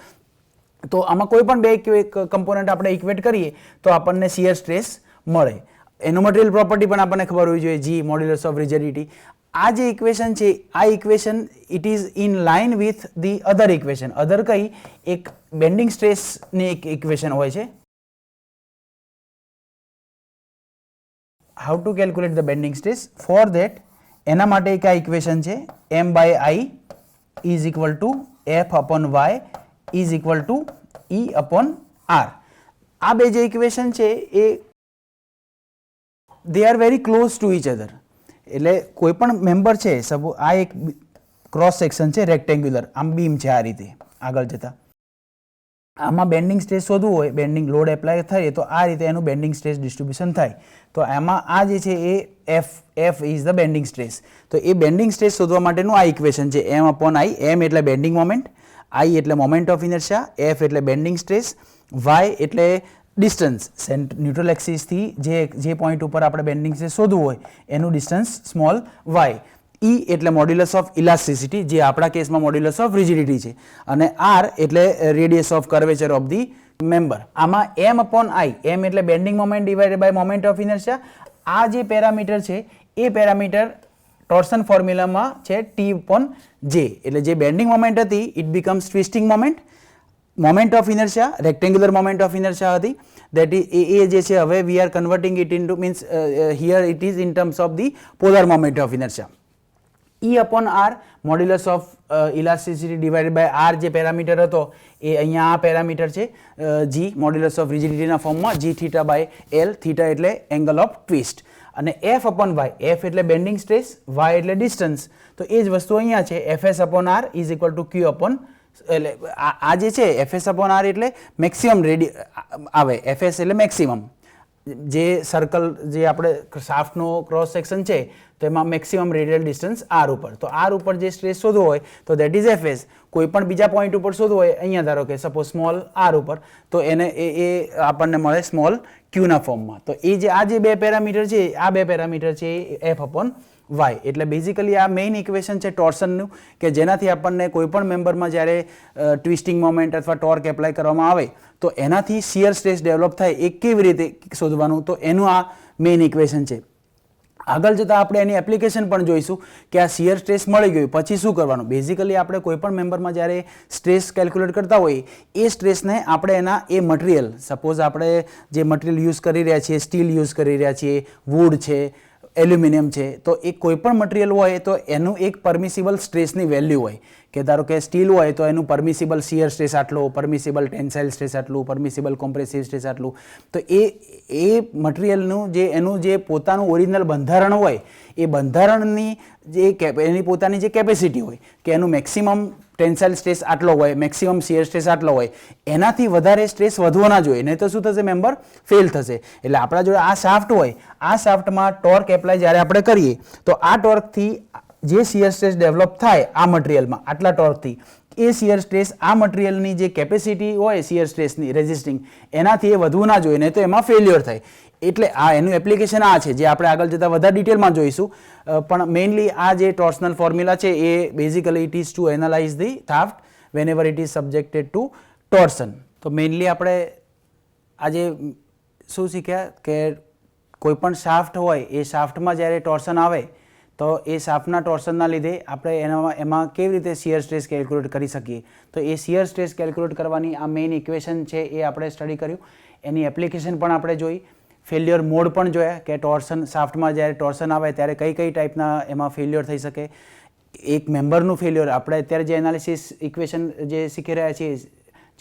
તો આમાં કોઈ પણ બે કમ્પોનન્ટ આપણે ઇક્વેટ કરીએ તો આપણને શિયર સ્ટ્રેસ મળે. એનો મટીરિયલ પ્રોપર્ટી પણ આપણને ખબર હોવી જોઈએ, જી મોડ્યુલસ ઓફ રિજિડિટી. આ જે ઇક્વેશન છે આ equation it is in line with the other equation. Other કઈ, એક બેન્ડિંગ સ્ટ્રેસની એક ઇક્વેશન હોય છે. How to calculate the bending stress, for that એના માટે એક આ ઇક્વેશન છે, m by i is equal to f upon y is equal to e upon r. આ બે જે ઇક્વેશન છે એ they are very close to each other. એટલે કોઈ પણ મેમ્બર છે, આ એક ક્રોસ સેક્શન છે રેક્ટેન્ગ્યુલર, આમ બીમ છે આ રીતે આગળ જતા, આમાં બેન્ડિંગ સ્ટ્રેસ શોધવું હોય, બેન્ડિંગ લોડ એપ્લાય થાય તો આ રીતે એનું બેન્ડિંગ સ્ટ્રેસ ડિસ્ટ્રીબ્યુશન થાય. તો એમાં આ જે છે એ f is the bending stress. તો એ બેન્ડિંગ સ્ટ્રેસ શોધવા માટેનું આ ઇક્વેશન છે, m upon i. m એટલે બેન્ડિંગ મોમેન્ટ, i એટલે મોમેન્ટ ઓફ ઇનર્શિયા, f એટલે બેન્ડિંગ સ્ટ્રેસ, y એટલે ડિસ્ટન્સ, ન્યુટ્રલ એક્સિસથી જે પોઈન્ટ ઉપર આપણે બેન્ડિંગ સ્ટ્રેસ શોધવું હોય એનું ડિસ્ટન્સ સ્મોલ y, E એટલે મોડ્યુલસ ઓફ ઇલાસ્ટિસિટી, જે આપણા કેસમાં મોડ્યુલસ ઓફ રિજિડિટી છે, અને R એટલે radius of curvature of the member. આમાં M upon I, M એટલે bending moment divided by moment of inertia. આ જે પેરામીટર છે એ પેરામીટર ટોર્શન ફોર્મ્યુલામાં છે T upon J, એટલે જે બેન્ડિંગ મોમેન્ટ હતી it becomes twisting moment. Moment of inertia rectangular moment of inertia હતી, દેટ ઇઝ એ જે છે હવે we are converting it into means here it is in terms of the polar moment of inertia. E upon R modulus of elasticity divided by R જે પેરામીટર હતો એ અહીંયા આ પેરામીટર છે G મોડ્યુલસ ઓફ રિજિડિટીના ફોર્મમાં G theta by L, theta એટલે એંગલ ઓફ ટ્વિસ્ટ, અને F upon Y, F એટલે બેન્ડિંગ સ્ટ્રેસ, Y એટલે ડિસ્ટન્સ. તો એ જ વસ્તુ અહીંયા છે Fs upon R is equal to Q upon, એટલે આ જે છે Fs upon R એટલે મેક્સિમમ આવે, Fs એટલે મેક્સિમમ, જે સર્કલ જે આપણે શાફ્ટનો ક્રોસ સેક્શન છે તેમાં મેક્સિમમ રેડિયલ ડિસ્ટન્સ R ઉપર, તો R ઉપર જે સ્ટ્રેસ શોધવો હોય તો દેટ ઇઝ Fs. કોઈ પણ બીજા પોઈન્ટ ઉપર શોધવું હોય, અહીંયા ધારો કે સપોઝ સ્મોલ R ઉપર, તો એને એ આપણને મળે સ્મોલ Q ના ફોર્મમાં. તો એ જે આ જે બે પેરામીટર છે, આ બે પેરામીટર છે F upon Y. એટલે બેઝિકલી આ મેઇન ઇક્વેશન છે ટોર્શનનું, કે જેનાથી આપણને કોઈ પણ મેમ્બરમાં જ્યારે ટ્વિસ્ટિંગ મોમેન્ટ અથવા ટોર્ક એપ્લાય કરવામાં આવે તો એનાથી શિયર સ્ટ્રેસ ડેવલપ થાય એ કેવી રીતે શોધવાનું, તો એનું આ મેઇન ઇક્વેશન છે. આગળ જતાં આપણે એની એપ્લિકેશન પણ જોઈશું કે આ શિયર સ્ટ્રેસ મળી ગયું પછી શું કરવાનું. બેઝિકલી આપણે કોઈ પણ મેમ્બરમાં જ્યારે સ્ટ્રેસ કેલ્ક્યુલેટ કરતા હોઈએ એ સ્ટ્રેસને આપણે એના એ મટીરિયલ, સપોઝ આપણે જે મટીરિયલ યુઝ કરી રહ્યા છીએ, સ્ટીલ યુઝ કરી રહ્યા છીએ, વુડ છે, એલ્યુમિનિયમ છે, તો એ કોઈ પણ મટીરિયલ હોય તો એનું એક પરમિસિબલ સ્ટ્રેસની વેલ્યુ હોય, કે ધારો કે સ્ટીલ હોય તો એનું પરમિસિબલ શિયર સ્ટ્રેસ આટલો, પરમિસિબલ ટેન્સાઇલ સ્ટ્રેસ આટલું, પરમિસિબલ કોમ્પ્રેસિવ સ્ટ્રેસ આટલું. તો એ મટીરિયલનું જે એનું જે પોતાનું ઓરિજિનલ બંધારણ હોય એ બંધારણની જે એની પોતાની જે કેપેસિટી હોય કે એનું મેક્સિમમ ટેન્સાઇલ સ્ટ્રેસ આટલો હોય, મેક્સિમમ શિયર સ્ટ્રેસ આટલો હોય, એનાથી વધારે સ્ટ્રેસ વધવો ના જોઈએ, નહીં તો શું થશે, મેમ્બર ફેલ થશે. એટલે આપણા જોડે આ શાફ્ટ હોય, આ શાફ્ટમાં ટોર્ક એપ્લાય જ્યારે આપણે કરીએ તો આ ટોર્કથી જે શિયર સ્ટ્રેસ ડેવલપ થાય આ મટીરિયલમાં આટલા ટોર્કથી, એ શિયર સ્ટ્રેસ આ મટીરિયલની જે કેપેસિટી હોય શિયર સ્ટ્રેસની રેઝિસ્ટિંગ, એનાથી એ વધવું ના જોઈએ, નહીં તો એમાં ફેલ્યોર થાય. એટલે આ એનું એપ્લિકેશન આ છે, જે આપણે આગળ જતાં વધારે ડિટેલમાં જોઈશું. પણ મેઇનલી આ જે ટોર્શનલ ફોર્મ્યુલા છે એ basically it is to analyze the shaft whenever it is subjected to torsion. તો મેઇનલી આપણે આજે શું શીખ્યા કે કોઈ પણ શાફ્ટ હોય એ શાફ્ટમાં જ્યારે ટોર્શન આવે તો એ શાફ્ટના ટોર્શનના લીધે આપણે એમાં કેવી રીતે શિયર સ્ટ્રેસ કેલ્ક્યુલેટ કરી શકીએ. તો એ શિયર સ્ટ્રેસ કેલ્ક્યુલેટ કરવાની આ મેઇન ઇક્વેશન છે એ આપણે સ્ટડી કર્યું. એની એપ્લિકેશન પણ આપણે જોઈ, ફેલ્યોર મોડ પણ જોયા કે ટોર્શન શાફ્ટમાં જ્યારે ટોર્શન આવે ત્યારે કઈ કઈ ટાઈપના એમાં ફેલ્યોર થઈ શકે. એક મેમ્બરનું ફેલ્યોર, આપણે અત્યારે જે એનાલિસિસ ઇક્વેશન જે શીખી રહ્યા છીએ,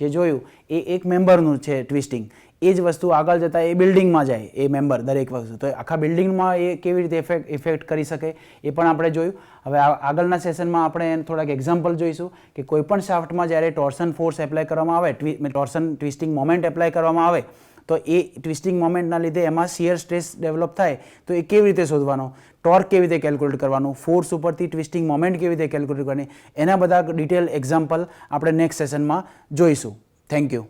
જે જોયું એ એક મેમ્બરનું છે ટ્વિસ્ટિંગ. એ જ વસ્તુ આગળ જતાં એ બિલ્ડિંગમાં જાય એ મેમ્બર દરેક વસ્તુ, તો આખા બિલ્ડિંગમાં એ કેવી રીતે ઇફેક્ટ કરી શકે એ પણ આપણે જોયું. હવે આગળના સેશનમાં આપણે થોડાક એક્ઝામ્પલ જોઈશું કે કોઈ પણ શાફ્ટમાં જ્યારે ટોર્શન ફોર્સ એપ્લાય કરવામાં આવે, ટોર્શન ટ્વિસ્ટિંગ મોમેન્ટ એપ્લાય કરવામાં આવે તો એ ટ્વિસ્ટિંગ મોમેન્ટના લીધે એમાં શિયર સ્ટ્રેસ ડેવલપ થાય તો એ કેવી રીતે શોધવાનો, ટોર્ક કેવી રીતે કેલ્ક્યુલેટ કરવાનું, ફોર્સ ઉપરથી ટ્વિસ્ટિંગ મોમેન્ટ કેવી રીતે કેલ્ક્યુલેટ કરવાની, એના બધા ડિટેલ એક્ઝામ્પલ આપણે નેક્સ્ટ સેશનમાં જોઈશું. Thank you.